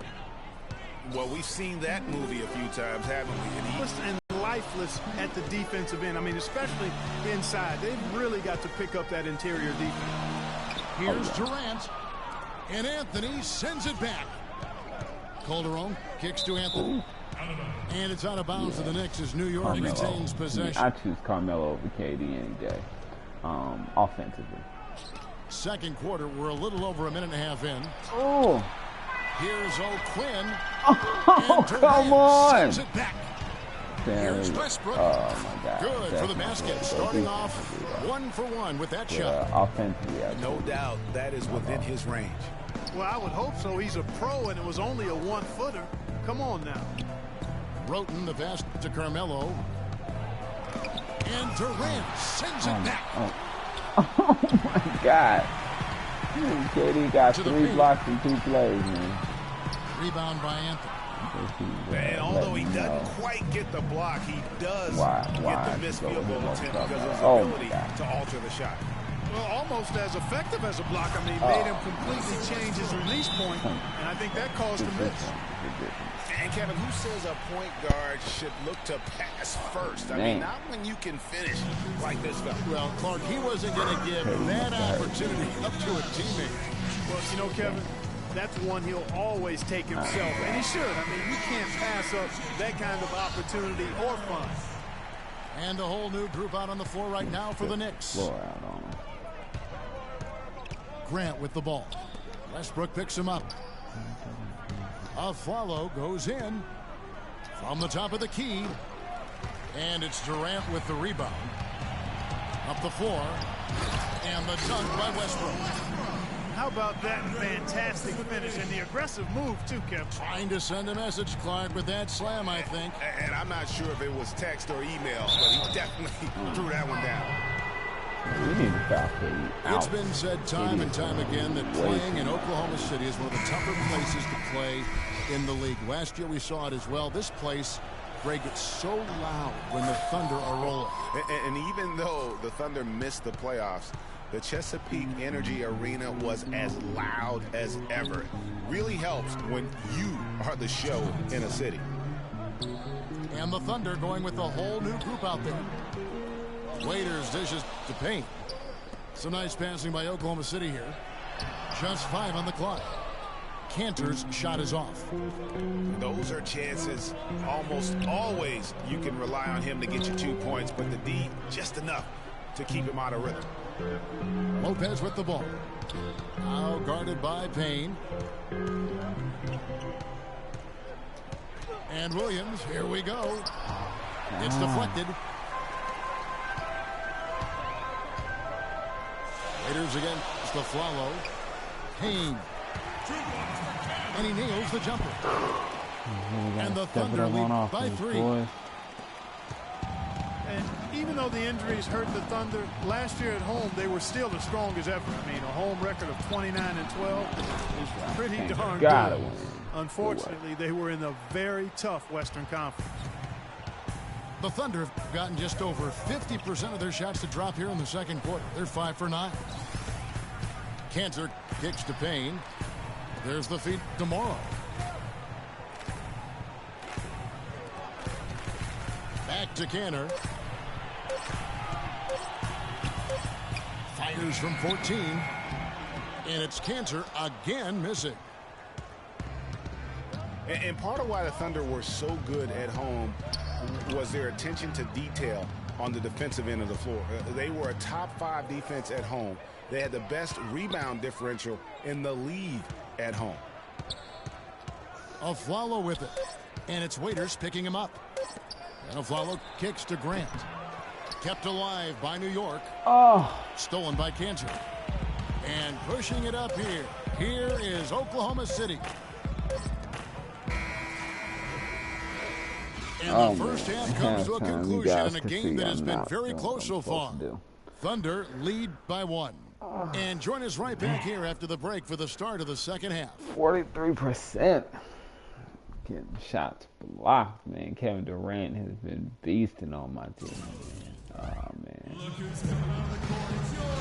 Well, we've seen that movie a few times, haven't we? And lifeless at the defensive end. I mean, especially inside. They've really got to pick up that interior defense. Here's Durant. And Anthony sends it back. Calderon kicks to Anthony. And it's out of bounds to the Knicks as New York retains possession. I choose Carmelo over KD any day, offensively. Second quarter, we're a little over a minute and a half in. Oh. Here's O'Quinn. Oh, come on. Sends it back. Here's Westbrook. Oh, my God. Good for the basket. Starting off 1 for 1 with that shot. Offensively, no doubt that is within his range. Well, I would hope so. He's a pro, and it was only a 1-footer. Come on now. Roten the pass to Carmelo. And Durant sends it back. Oh, my God. KD got 3 blocks in 2 plays, man. Rebound by Anthony. And although he doesn't quite get the block, he does get the missed field goal attempt because of his ability to alter the shot. Well, almost as effective as a block. I mean, made him completely change his release point, and I think that caused a miss. And Kevin, who says a point guard should look to pass first? I mean, not when you can finish like this fella. Well, Clark, he wasn't going to give that opportunity up to a teammate. Well, you know, Kevin, that's one he'll always take himself, and he should. I mean, you can't pass up that kind of opportunity or fun. And a whole new group out on the floor right now for the Knicks. Grant with the ball. Westbrook picks him up. A follow goes in from the top of the key. And it's Durant with the rebound. Up the floor. And the dunk by Westbrook. How about that fantastic finish and the aggressive move, too, Kevin? Trying to send a message, Clark, with that slam, I think. And I'm not sure if it was text or email, but he definitely threw that one down. We need to calculate out. It's been said time and time again that playing in Oklahoma City is one of the tougher places to play in the league. Last year we saw it as well. This place, Greg, gets so loud when the Thunder are rolling. And even though the Thunder missed the playoffs, the Chesapeake Energy Arena was as loud as ever. Really helps when you are the show in a city. And the Thunder going with a whole new group out there. Waiters dishes to Payne. Some nice passing by Oklahoma City here. Just 5 on the clock. Cantor's shot is off. Those are chances. Almost always you can rely on him to get you 2 points, but the D just enough to keep him out of rhythm. Lopez with the ball. Now guarded by Payne. And Williams, here we go. It's deflected. Raiders against the Flalo. Payne. And he nails the jumper. And the Thunder lead by 3. And even though the injuries hurt the Thunder, last year at home they were still as strong as ever. I mean, a home record of 29-12 is pretty darn good. Unfortunately, they were in a very tough Western Conference. The Thunder have gotten just over 50% of their shots to drop here in the second quarter. They're 5 for 9. Cantor kicks to Payne. There's the feed to Morrow. Back to Cantor. Fires from 14. And it's Cantor again missing. And part of why the Thunder were so good at home was their attention to detail on the defensive end of the floor. They were a top 5 defense at home. They had the best rebound differential in the league at home. Aflalo with it. And it's Waiters picking him up. And Aflalo kicks to Grant. Kept alive by New York. Stolen by Cantor. And pushing it up here. Here is Oklahoma City. And the first half comes to a conclusion in a game that has been very close so far. Thunder lead by 1. And join us right back here after the break for the start of the second half. 43%. Getting shots blocked, man. Kevin Durant has been beasting on my team, man. Oh, man.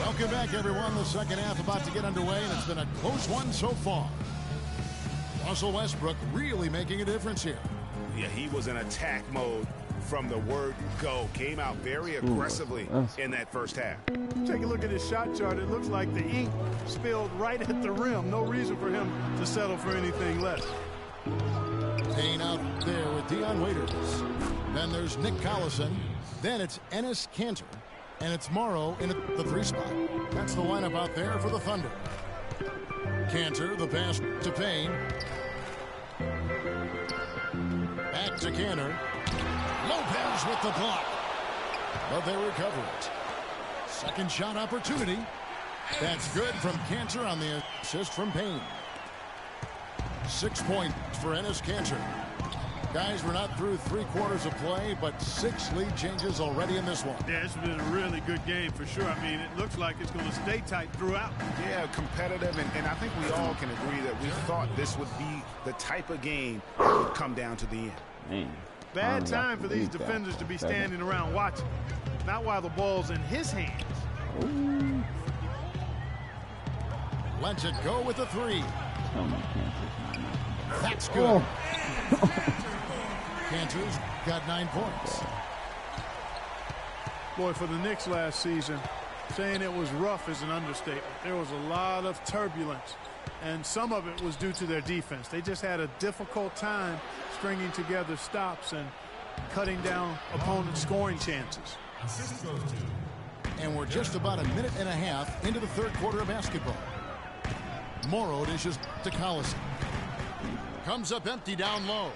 Welcome back, everyone. The second half about to get underway, and it's been a close one so far. Russell Westbrook really making a difference here. Yeah, he was in attack mode from the word go. Came out very aggressively in that first half. Take a look at his shot chart. It looks like the ink spilled right at the rim. No reason for him to settle for anything less. Payne out there with Dion Waiters. Then there's Nick Collison. Then it's Enes Kanter. And it's Morrow in at the 3 spot. That's the lineup out there for the Thunder. Kanter, the pass to Payne. Back to Kanter. Lopez with the block. But they recover it. Second shot opportunity. That's good from Kanter on the assist from Payne. 6 points for Enes Kanter. Guys, we're not through 3 quarters of play, but 6 lead changes already in this one. Yeah, it's been a really good game for sure. I mean, it looks like it's going to stay tight throughout. Yeah, competitive, and I think we all can agree that we thought this would be the type of game that would come down to the end. Man, bad time for these defenders to be standing around watching. Not while the ball's in his hands. Ooh. Lets it go with the 3. That's good. Kanter's got 9 points. Boy, for the Knicks last season, Saying it was rough is an understatement. There was a lot of turbulence, and some of it was due to their defense. They just had a difficult time stringing together stops and cutting down opponents' scoring chances. And we're just about a minute and a half into the third quarter of basketball. Morrow dishes to Collison. Comes up empty down low.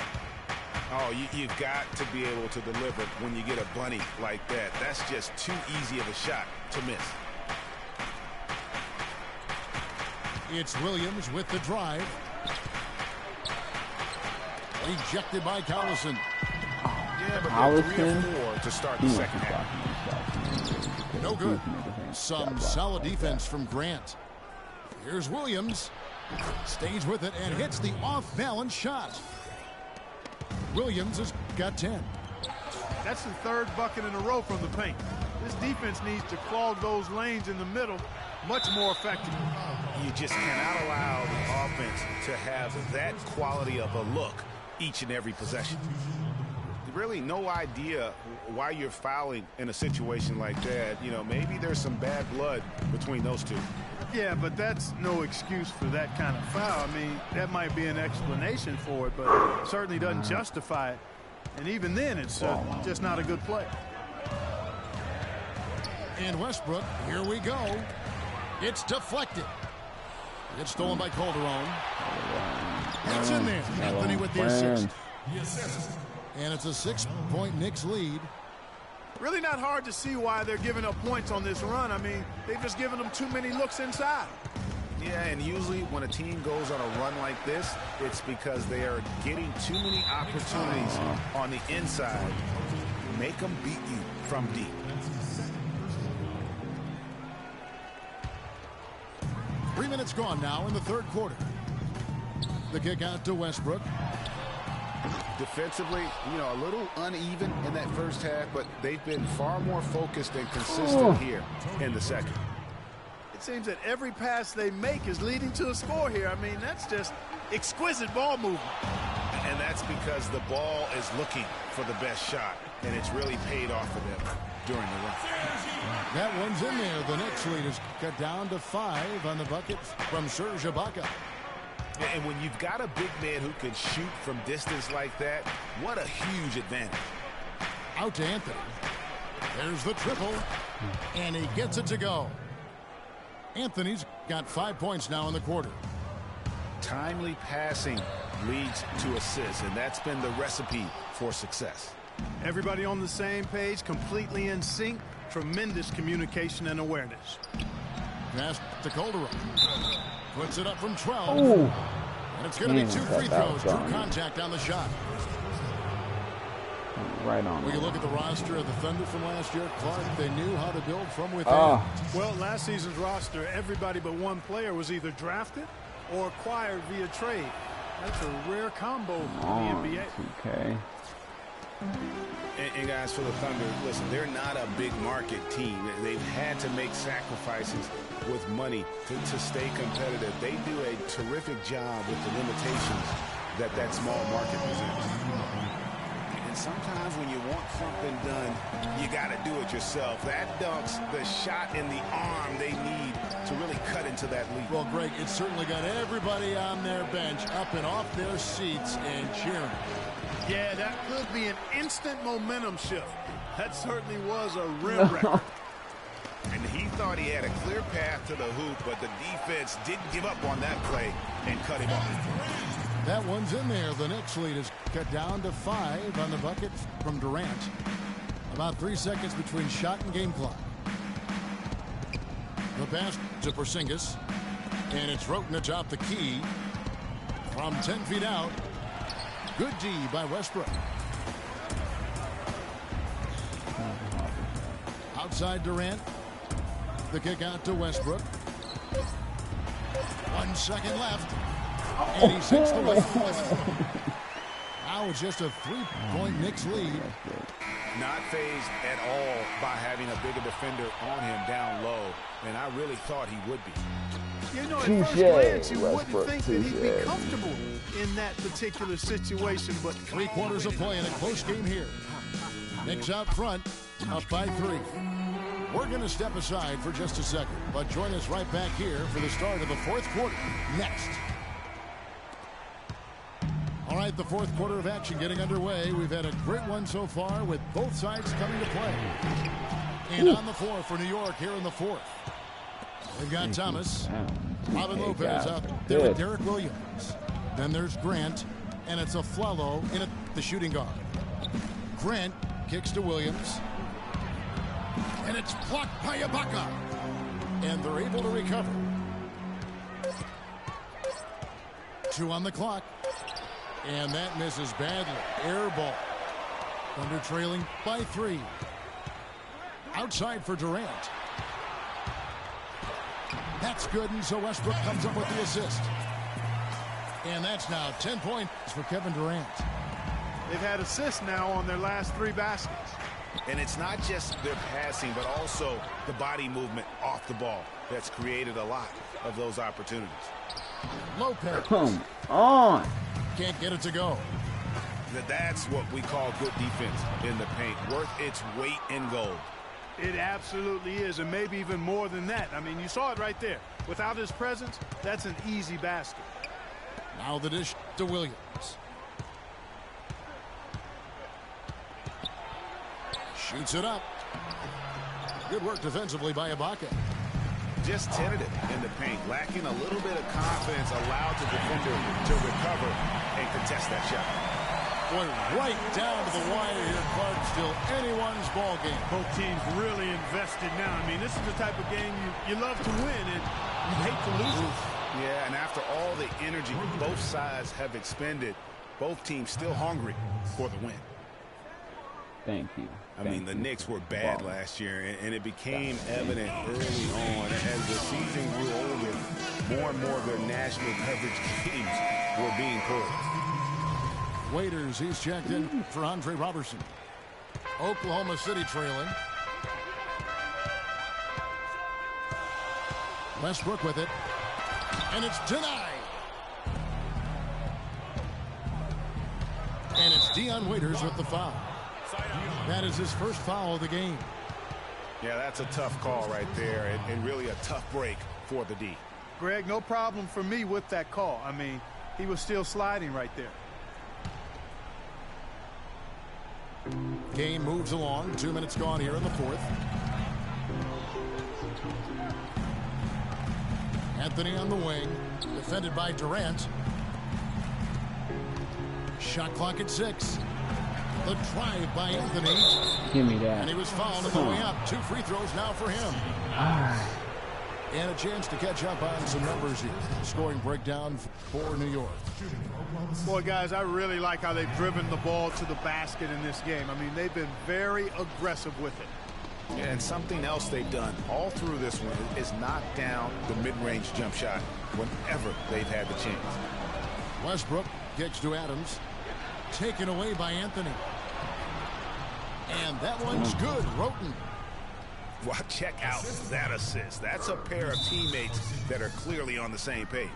Oh, you've got to be able to deliver when you get a bunny like that. That's just too easy of a shot to miss. It's Williams with the drive. Rejected by Collison. Yeah, but they're 3 or 4 to start the second half. No good. Some solid defense from Grant. Here's Williams. Stays with it and hits the off-balance shot. Williams has got 10. That's the third bucket in a row from the paint. This defense needs to clog those lanes in the middle much more effectively. You just cannot allow the offense to have that quality of a look each and every possession. Really no idea why you're fouling in a situation like that. You know, maybe there's some bad blood between those two. Yeah, but that's no excuse for that kind of foul. I mean, that might be an explanation for it, but certainly doesn't justify it. And even then, it's just not a good play. And Westbrook, here we go. It's deflected. It's stolen by Calderon. It's in there. Anthony with the assist. And it's a 6-point Knicks lead. Really not hard to see why they're giving up points on this run. I mean, they've just given them too many looks inside. Yeah, and usually when a team goes on a run like this, it's because they are getting too many opportunities on the inside. Make them beat you from deep. Three minutes gone now in the third quarter. The kick out to Westbrook. Defensively, you know, a little uneven in that first half, but they've been far more focused and consistent here in the second. It seems that every pass they make is leading to a score here. I mean, that's just exquisite ball movement. And that's because the ball is looking for the best shot, and it's really paid off for them during the run. That one's in there. The Knicks lead is cut down to 5 on the bucket from Serge Ibaka. And when you've got a big man who can shoot from distance like that, what a huge advantage. Out to Anthony. There's the triple, and he gets it to go. Anthony's got 5 points now in the quarter. Timely passing leads to assists, and that's been the recipe for success. Everybody on the same page, completely in sync. Tremendous communication and awareness. Pass to Calderon. Puts it up from 12. Ooh. And it's going to be 2 free throws. True contact on the shot. Right on. When you look at the roster of the Thunder from last year, Clark, they knew how to build from within. Well, last season's roster, everybody but one player was either drafted or acquired via trade. That's a rare combo in the NBA. Okay. And guys, for the Thunder, listen, they're not a big market team. They've had to make sacrifices with money to stay competitive. They do a terrific job with the limitations that small market presents. And sometimes when you want something done, you got to do it yourself. That dunks the shot in the arm they need to really cut into that lead. Well, Greg, it's certainly got everybody on their bench up and off their seats and cheering. Yeah, that could be an instant momentum shift. That certainly was a rim record. And he thought he had a clear path to the hoop, but the defense didn't give up on that play and cut him off. That one's in there. The Knicks lead is cut down to 5 on the bucket from Durant. About 3 seconds between shot and game clock. The pass to Porzingis. And it's Roten atop the key. From 10 feet out. Good D by Westbrook. Outside Durant. The kick out to Westbrook. 1 second left. And he sinks the way. Now it's just a 3-point Knicks lead. Not fazed at all by having a bigger defender on him down low. And I really thought he would be. You know, at first glance, you wouldn't think that he'd be comfortable in that particular situation, but 3 quarters of play in a close game here. Knicks out front, up by 3. We're going to step aside for just a second, but join us right back here for the start of the fourth quarter next. All right, the fourth quarter of action getting underway. We've had a great one so far with both sides coming to play. And on the floor for New York here in the fourth. They've got Thomas. Robin Lopez out there with Derek Williams. Then there's Grant, and it's a Flalo in at the shooting guard. Grant kicks to Williams. And it's blocked by Ibaka. And they're able to recover. 2 on the clock. And that misses badly. Air ball. Thunder trailing by 3. Outside for Durant. That's good, and so Westbrook comes up with the assist. And that's now 10 points for Kevin Durant. They've had assists now on their last 3 baskets. And it's not just their passing, but also the body movement off the ball that's created a lot of those opportunities. Lopez. Come on. Can't get it to go. That's what we call good defense in the paint. Worth its weight in gold. It absolutely is, and maybe even more than that. I mean, you saw it right there. Without his presence, that's an easy basket. Now the dish to Williams. Shoots it up. Good work defensively by Ibaka. Just tentative in the paint, lacking a little bit of confidence, allowed the defender to recover and contest that shot. Boy, right down to the wire here, Clark. Still anyone's ball game. Both teams really invested now. I mean, this is the type of game you love to win, and you hate to lose it. Yeah, and after all the energy both sides have expended, both teams still hungry for the win. Thank you. I mean, the Knicks were bad last year, and it became evident early on as the season grew older, more and more of their national coverage games were being pulled. Waiters, he's checked in for Andre Robertson. Oklahoma City trailing. Westbrook with it. And it's denied. And it's Dion Waiters with the foul. That is his first foul of the game. Yeah, that's a tough call right there, and really a tough break for the D. Greg, no problem for me with that call. I mean, he was still sliding right there. Game moves along. 2 minutes gone here in the fourth. Anthony on the wing. Defended by Durant. Shot clock at 6. The drive by Anthony. Give me that. And he was fouled on the way up. 2 free throws now for him. And a chance to catch up on some numbers here. Scoring breakdown for New York. Boy, guys, I really like how they've driven the ball to the basket in this game. I mean, they've been very aggressive with it. Yeah, and something else they've done all through this one is knock down the mid-range jump shot whenever they've had the chance. Westbrook kicks to Adams. Taken away by Anthony. And that one's good. Roten. Well, check out that assist. That's a pair of teammates that are clearly on the same page.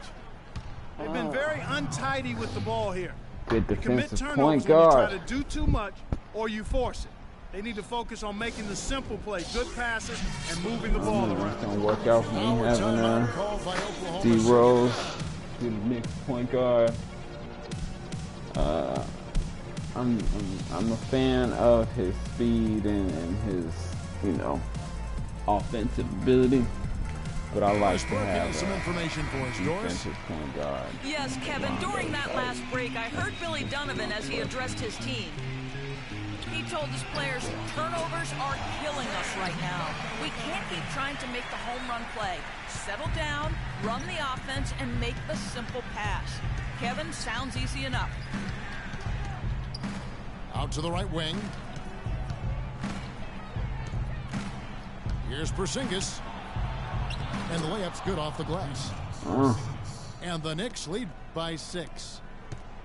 They've been very untidy with the ball here. Good You commit defensive turnovers point when you try guard. to do too much or you force it. They need to focus on making the simple play, good passes, and moving the ball It's around. gonna work out for me having D Rose, the Knicks point guard. I'm a fan of his speed and his, you know, offensive ability, but I like to have some information for us, Doris. defensive point guard. Yes, Kevin, during that last break, I heard Billy Donovan as he addressed his team. He told his players, turnovers are killing us right now. We can't keep trying to make the home run play. Settle down, run the offense, and make the simple pass. Kevin, sounds easy enough. Out to the right wing. Here's Porzingis. And the layup's good off the glass. And the Knicks lead by 6.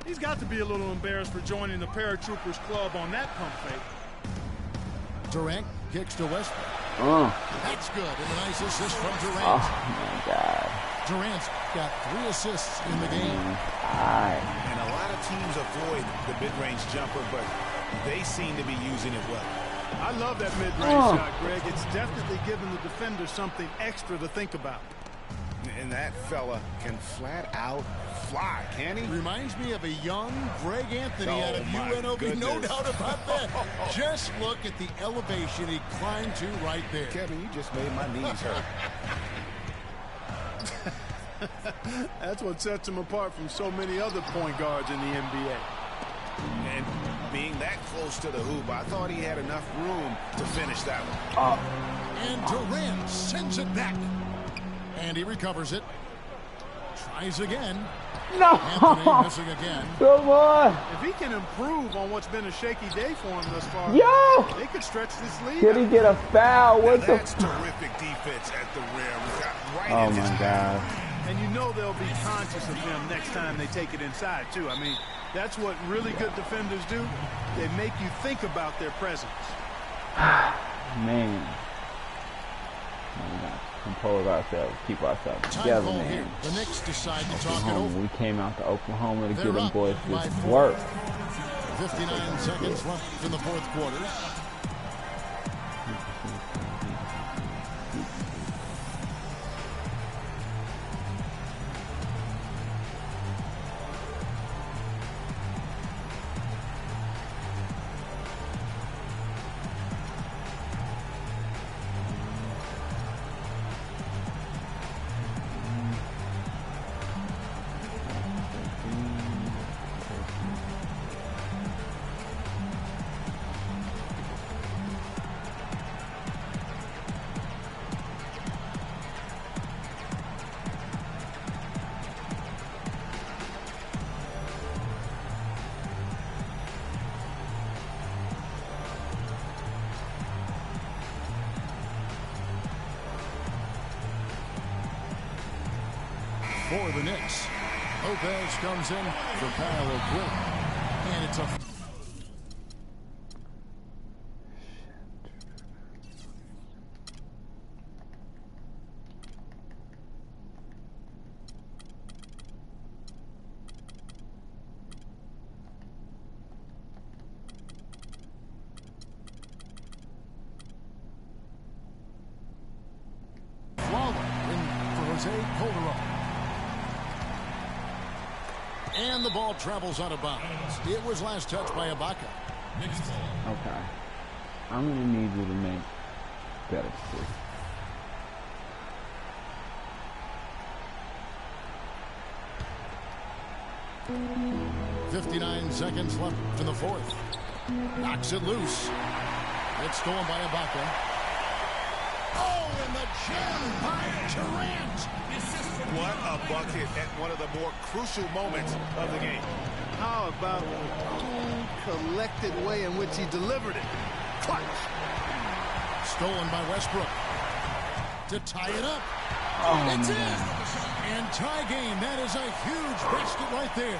He's got to be a little embarrassed for joining the Paratroopers Club on that pump fake. Durant kicks to Westbrook. That's good. And a nice assist from Durant. Oh, my God. Durant's got 3 assists in the game. And a lot of teams avoid the mid-range jumper, but they seem to be using it well. I love that mid-range shot, Greg. It's definitely giving the defender something extra to think about. And that fella can flat out fly, can he? Reminds me of a young Greg Anthony out of UNLV. No doubt about that. Just look at the elevation he climbed to right there. Kevin, you just made my knees hurt. That's what sets him apart from so many other point guards in the NBA. And being that close to the hoop, I thought he had enough room to finish that one. And Durant sends it back. And he recovers it. Tries again. No! Anthony missing again. Come on! If he can improve on what's been a shaky day for him thus far, they could stretch this lead. Did he get a foul? What the? That's terrific defense at the rim. Right oh my God! And you know they'll be conscious of him next time they take it inside too. I mean, that's what really good defenders do. They make you think about their presence. Man. Compose ourselves, keep ourselves together, man. The Knicks decide to talk it over. We came out to Oklahoma to get them boys this work. 59 seconds left in the fourth quarter. For the Knicks, Lopez comes in for Kyle O'Quinn, and it's a and the ball travels out of bounds. It was last touched by Ibaka. Okay. I'm going to need you to make better decisions. 59 seconds left in the fourth. Knocks it loose. It's stolen by Ibaka. Oh, and the jam by Durant. What a bucket at one of the more crucial moments of the game. How about the cool, collected way in which he delivered it? Clutch. Stolen by Westbrook. To tie it up. Oh, it's in. And tie game. That is a huge basket right there.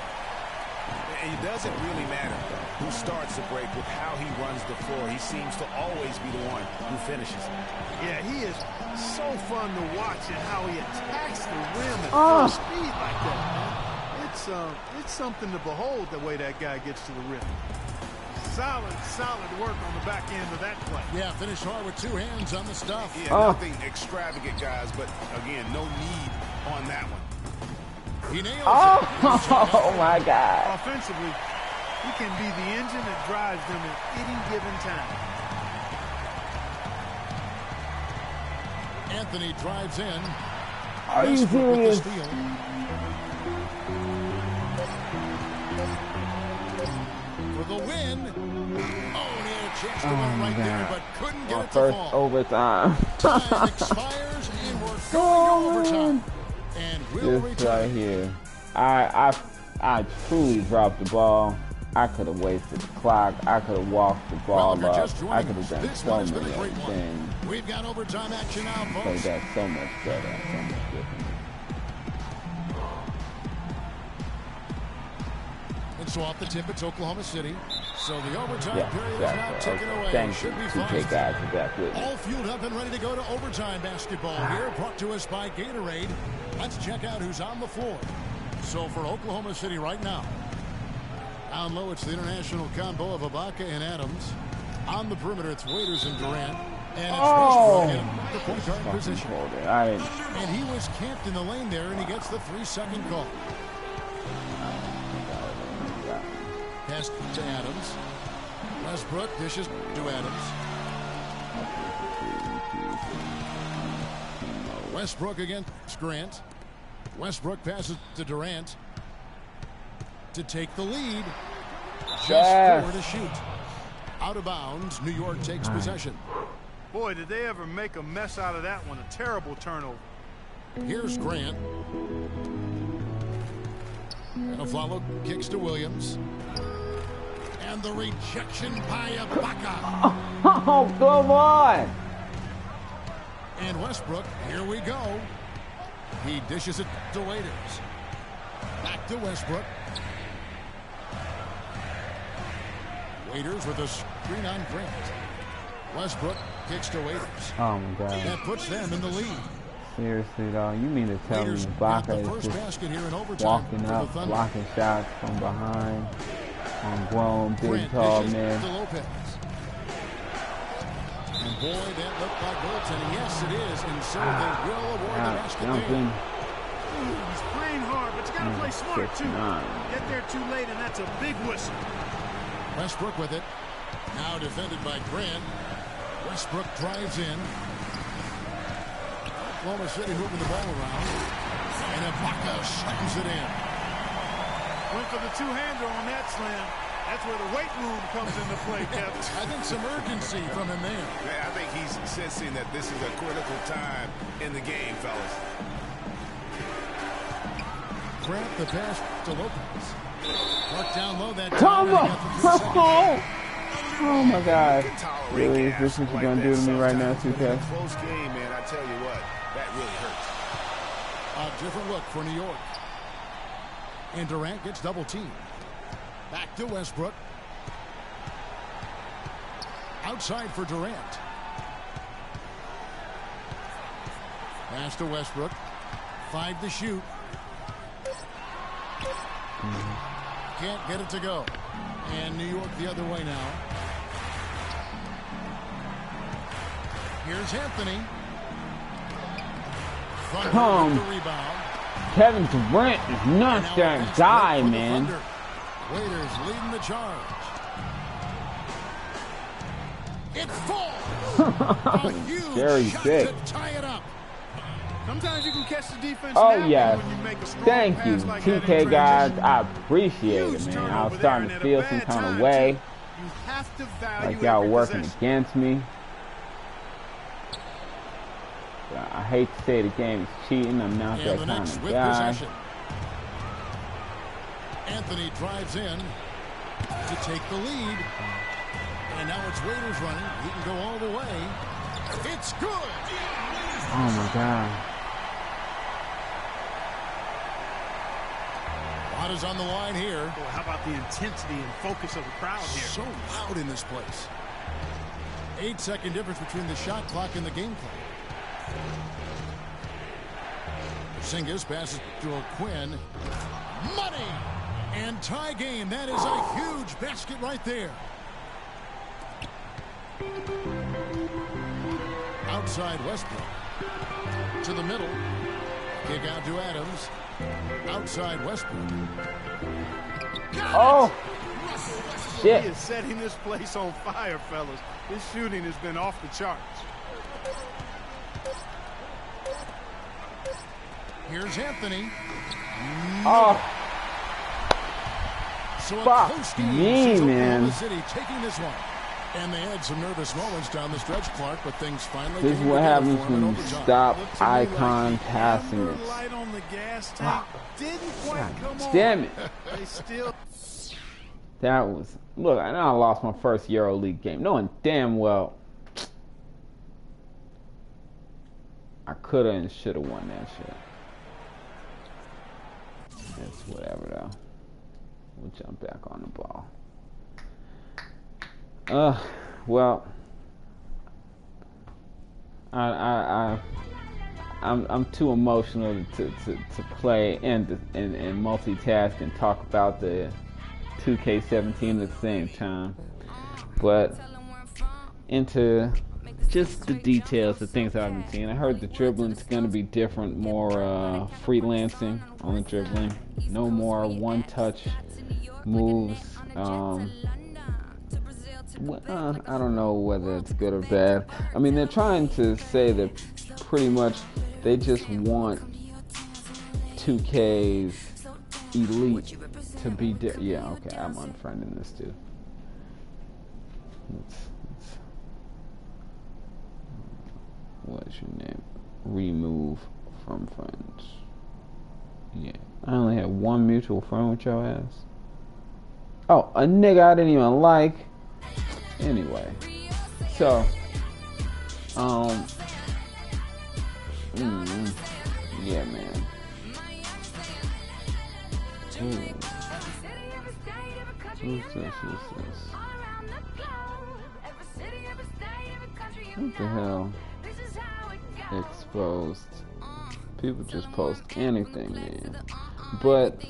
It doesn't really matter who starts the break with how he runs the floor. He seems to always be the one who finishes. Yeah, he is so fun to watch and how he attacks the rim at full speed like that, man. It's something to behold the way that guy gets to the rim. Solid work on the back end of that play. Yeah, finish hard with two hands on the stuff. Yeah, nothing extravagant, guys, but again, no need on that one. He nails it. Oh my God. Offensively, he can be the engine that drives them at any given time. Anthony drives in. Are you serious? For the win. Oh, he had a chance to run right there, but couldn't get it to First fall. overtime. Time expires, and we're going to overtime. And we'll This right here. I truly dropped the ball. I could have wasted the clock. I could have walked the ball up. I could have done so many other things. We've got overtime action now, folks. Played that so much better, so much different. And so off the tip, it's Oklahoma City. So the overtime period is now taken away. Thank you, 2K guys, for back with me. All fueled up and ready to go to overtime basketball here, brought to us by Gatorade. Let's check out who's on the floor. So for Oklahoma City right now, down low, it's the international combo of Ibaka and Adams. On the perimeter, it's Waiters and Durant. And it's Westbrook in the point guard position. And he was camped in the lane there, and he gets the 3-second call. Pass to Adams. Westbrook dishes to Adams. Westbrook against Grant. Westbrook passes to Durant to take the lead. Just 4 to shoot. Out of bounds, New York takes possession. Boy, did they ever make a mess out of that one. A terrible turnover. Here's Grant. And a follow kicks to Williams. And the rejection by Ibaka. Oh, come on. And Westbrook, here we go. He dishes it to Waiters. Back to Westbrook. Waiters with a screen on Grant. Westbrook kicks to Waiters. Oh my God. That puts them in the lead. Seriously, though, you mean to tell me Ibaka is just walking up, blocking shots from behind on grown, big, tall men? And boy, that looked like goaltending. Yes, it is. And so they will award the basket there. He's playing hard, but you got to play smart, too. Get there too late, and that's a big whistle. Westbrook with it. Now defended by Grant. Westbrook drives in. Oklahoma City moving the ball around. And Ibaka slams it in. Went for the two-hander on that slam. That's where the weight room comes into play, Kevin. I think some urgency from him there. Yeah, I think he's sensing that this is a critical time in the game, fellas. Grant the pass to Lopez. Mark down low that time. Come on! Oh my God. Really, is this what you're going to do to me right now, 2K? Close game, man. I tell you what, that really hurts. A different look for New York. And Durant gets double teamed. Back to Westbrook. Outside for Durant. Pass to Westbrook. 5 to shoot. Can't get it to go. And New York the other way now. Here's Anthony. Come. Kevin Durant is not that guy, man. Waiters leading the charge. It falls. Very sick. Tie it up. Sometimes you can catch the defense. Oh yes. Thank you, TK guys. I appreciate it, man. I was starting to feel some kind of way. Like y'all working against me. I hate to say the game is cheating. I'm not that kind of guy. Anthony drives in to take the lead. And now it's Waiters running. He can go all the way. It's good. Oh my God. What is on the line here? Boy, how about the intensity and focus of the crowd here? So loud in this place. 8-second difference between the shot clock and the game clock. Porzingis passes to O'Quinn. Money! And tie game. That is a huge basket right there. Outside Westbrook. To the middle. Kick out to Adams. Outside Westbrook. Oh! Shit. He is setting this place on fire, fellas. His shooting has been off the charts. Here's Anthony. Oh. So fuck me, man. City taking this one. And they had some nervous moments down the stretch, Clark, but things finally this is what happens when you stop icon passing it. Damn it. That was... Look, I know I lost my first EuroLeague game, knowing damn well I could have and should have won that shit. It's whatever, though. We'll jump back on the ball. Well, I'm too emotional to play and multitask and talk about the 2K17 at the same time. But into just the details, the things that I've been seeing. I heard the dribbling's going to be different, more freelancing on the dribbling. No more one-touch moves. I don't know whether it's good or bad. I mean, they're trying to say that pretty much they just want 2K's elite to be yeah, okay, I'm unfriending this dude. What's your name? Remove from friends. Yeah, I only had one mutual friend with your ass. Oh, a nigga I didn't even like. Anyway, so yeah, man. Ooh. Who's this? What the hell? Exposed. People just post anything, man. But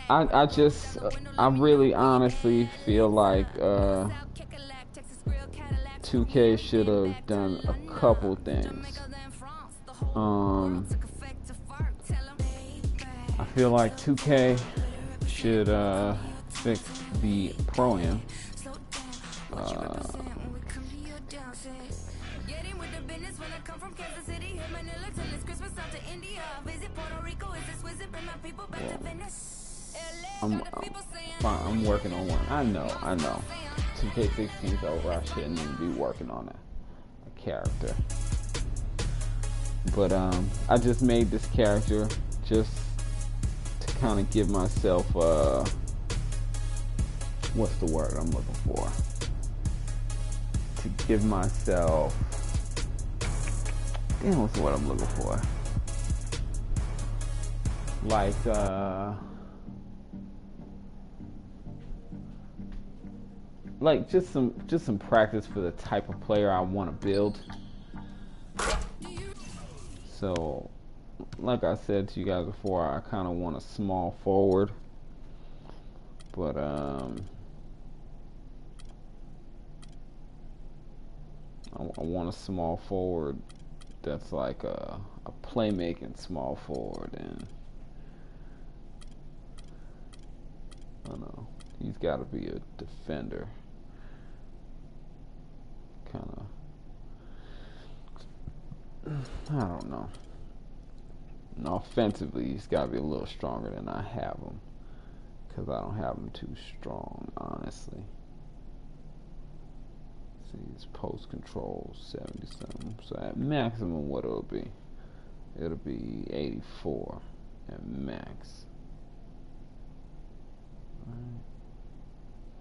I really honestly feel like 2K should have done a couple things. I feel like 2K should fix the pro-am. I'm working on one. I know. 2K16's over. I shouldn't even be working on a character. But I just made this character just to kind of give myself what's the word I'm looking for? To give myself, damn, what's the word I'm looking for? Like just some practice for the type of player I want to build. So, like I said to you guys before, I kind of want a small forward, but I want a small forward that's like a playmaking small forward, and I don't know, he's got to be a defender, kind of. I don't know. And offensively, he's got to be a little stronger than I have him, because I don't have him too strong, honestly. See, his post control 77. So at maximum, what it'll be 84 at max. Alright.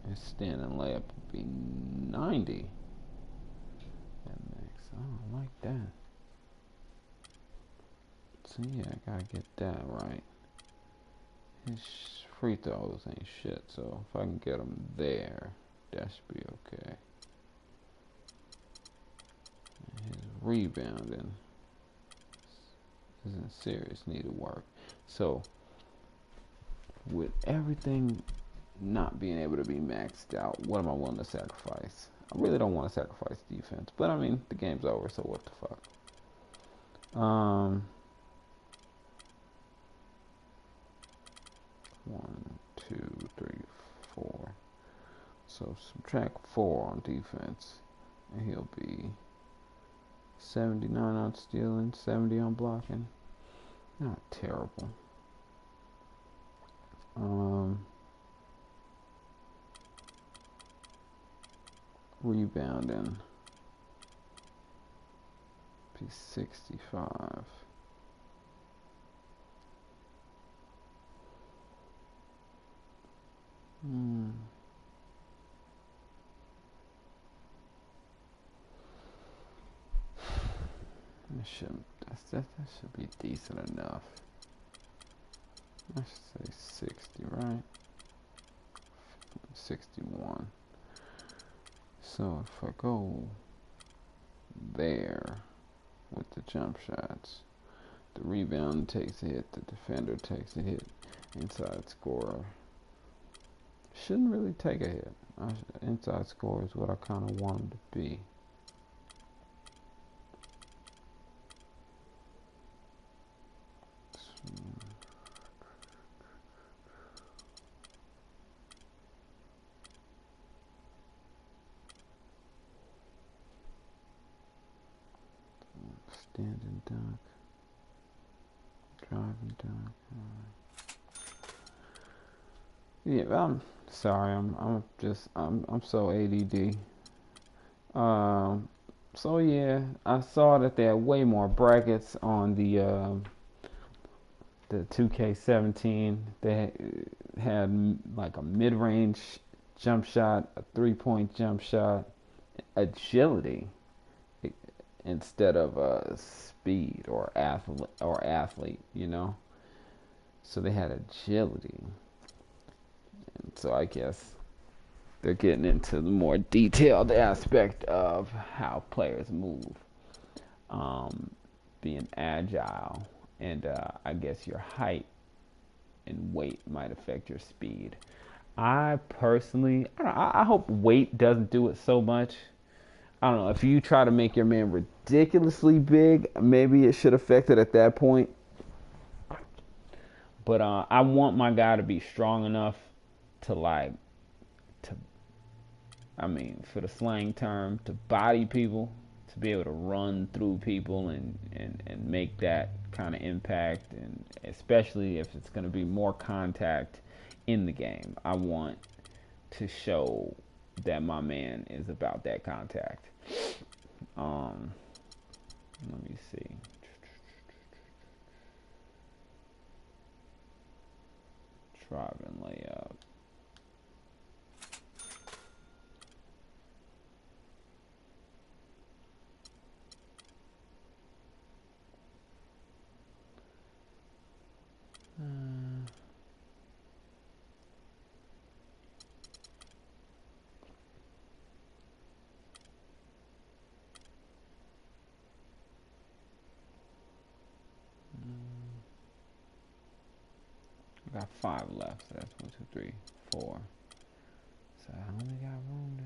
His standing layup would be 90 at max. I don't like that. So yeah, I gotta get that right. His free throws ain't shit, so if I can get him there, that should be okay. And his rebounding is in serious need of work. So with everything not being able to be maxed out, what am I willing to sacrifice? I really don't want to sacrifice defense, but I mean, the game's over, so what the fuck. 1, 2, 3, 4. So subtract 4 on defense, and he'll be 79 on stealing, 70 on blocking. Not terrible. Rebounding, be 65. That should be decent enough. I should say 60, right? 61. So if I go there with the jump shots, the rebound takes a hit, the defender takes a hit, inside scorer shouldn't really take a hit. Inside score is what I kind of want him to be. Standing dunk, driving dunk. Yeah, I'm sorry. I'm so ADD. So yeah, I saw that there are way more brackets on the 2K17. They had like a mid-range jump shot, a three-point jump shot, agility instead of speed or athlete, you know. So they had agility, and so I guess they're getting into the more detailed aspect of how players move, being agile, and I guess your height and weight might affect your speed. I personally, I hope weight doesn't do it so much. I don't know, if you try to make your man ridiculously big, maybe it should affect it at that point. But I want my guy to be strong enough to for the slang term, to body people, to be able to run through people and make that kind of impact, and especially if it's going to be more contact in the game. I want to show that my man is about that contact. Let me see. Driving layup. I got 5 left, so that's 1, 2, 3, 4. So I only got room to.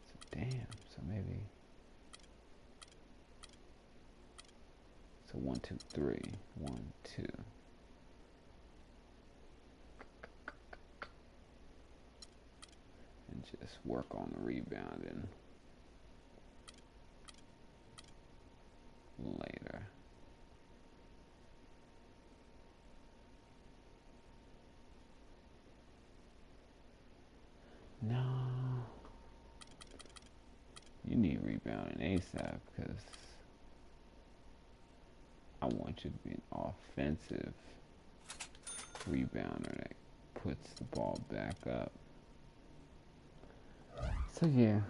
So damn. So maybe. So 1, 2, 3. 1, 2. And just work on the rebounding later. No. You need rebounding ASAP, because I want you to be an offensive rebounder that puts the ball back up. So yeah,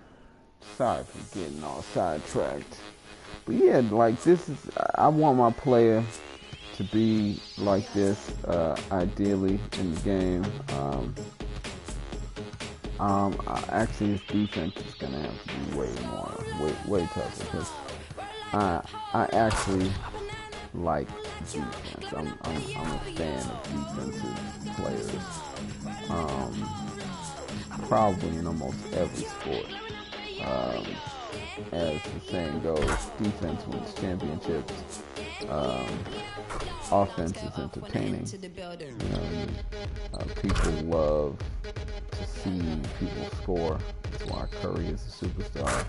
sorry for getting all sidetracked. But yeah, like this is, I want my player to be like this, ideally in the game. Actually, his defense is gonna have to be way tougher, because I actually like defense. I'm a fan of defensive players. Probably in almost every sport. As the saying goes, defense wins championships. Offense is entertaining. People love to see people score. That's why Curry is a superstar.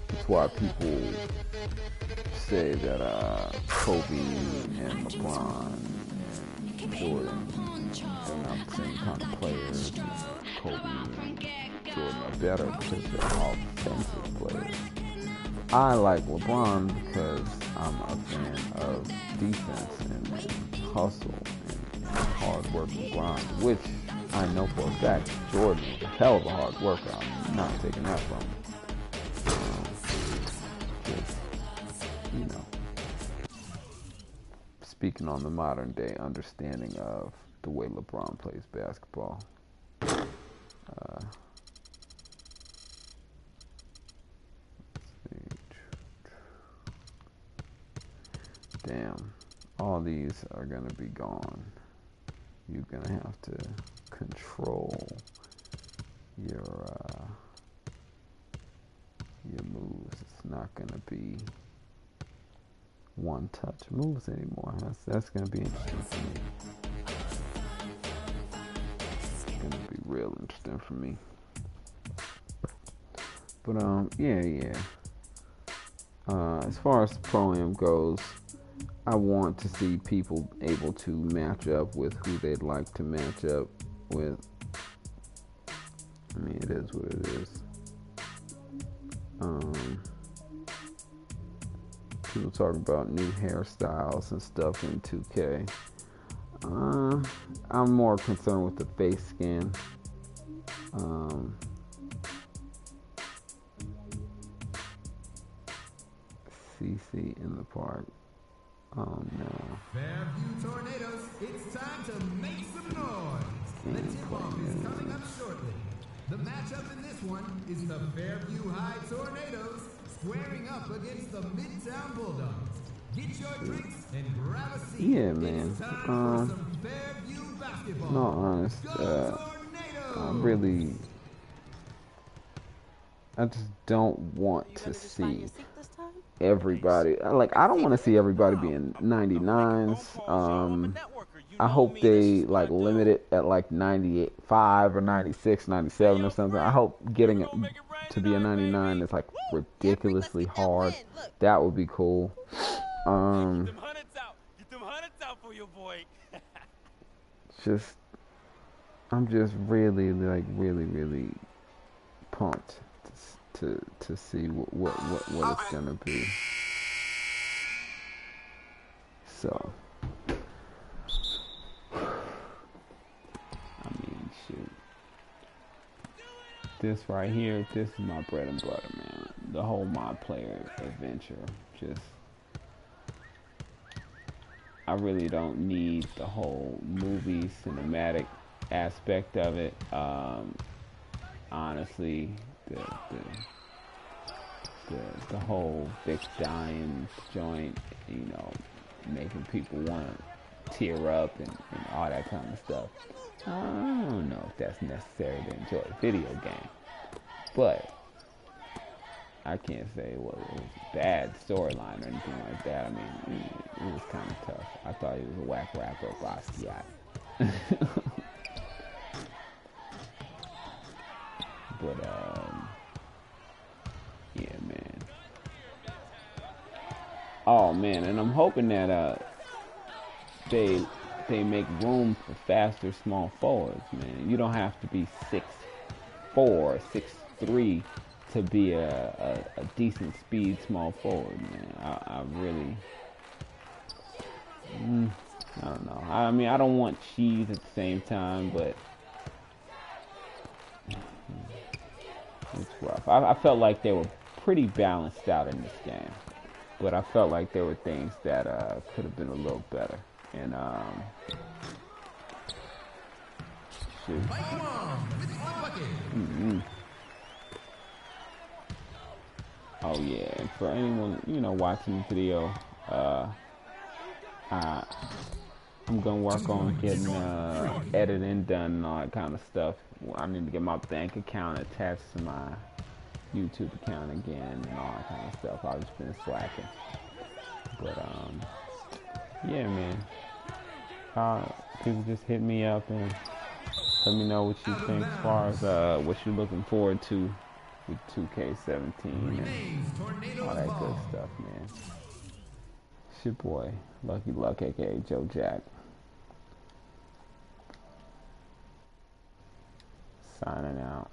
That's why people say that Kobe and LeBron and Jordan, they're not the same kind of players. Kobe and Jordan are better because they're all offensive players. I like LeBron because I'm a fan of defense and hustle and hard working grind, which I know for a fact Jordan is a hell of a hard worker. I'm not taking that from him. Speaking on the modern day understanding of the way LeBron plays basketball. Damn. all these are gonna be gone. You're gonna have to control your moves. It's not gonna be one touch moves anymore. That's gonna be interesting for me. It's gonna be real interesting for me. But yeah. As far as the Pro-Am goes, I want to see people able to match up with who they'd like to match up with. I mean, it is what it is. People talk about new hairstyles and stuff in 2K. I'm more concerned with the face scan. CC in the park. Oh no. Fairview Tornadoes, it's time to make some noise. The tip-off is coming up shortly. The matchup in this one is the Fairview High Tornadoes squaring up against the Midtown Bulldogs. Get your drinks and grab a seat. Yeah, man. It's time for some Fairview basketball. Not honest. I just don't want to see everybody. Like, I don't want to see everybody being 99s. I hope they like limit it at like 95 or 96, 97 or something. I hope getting it to be a 99 is like ridiculously hard. That would be cool. I'm just really pumped to see what it's gonna be. So, I mean, shoot. This right here, this is my bread and butter, man. The whole mod player adventure. Just, I really don't need the whole movie cinematic aspect of it. Honestly, the whole big dying joint, you know, making people want to tear up and all that kind of stuff. I don't know if that's necessary to enjoy a video game, but I can't say it was a bad storyline or anything like that. I mean, it was kind of tough. I thought he was a whack rapper, Basquiat. But yeah, man. Oh man, and I'm hoping that they make room for faster small forwards, man. You don't have to be 6'4", 6'3" to be a decent speed small forward, man. I really, I don't know. I mean, I don't want cheese at the same time, but it's rough. I felt like they were pretty balanced out in this game, but I felt like there were things that could have been a little better. And shoot. Oh yeah, and for anyone, you know, watching the video, I'm gonna work on getting editing done and all that kind of stuff. I need to get my bank account attached to my YouTube account again and all that kind of stuff. I've just been slacking. But yeah, man. People just hit me up and let me know what you think as far as what you're looking forward to with 2K17 and all that good stuff, man. It's your boy, Lucky Luck, aka Joe Jack. Signing out.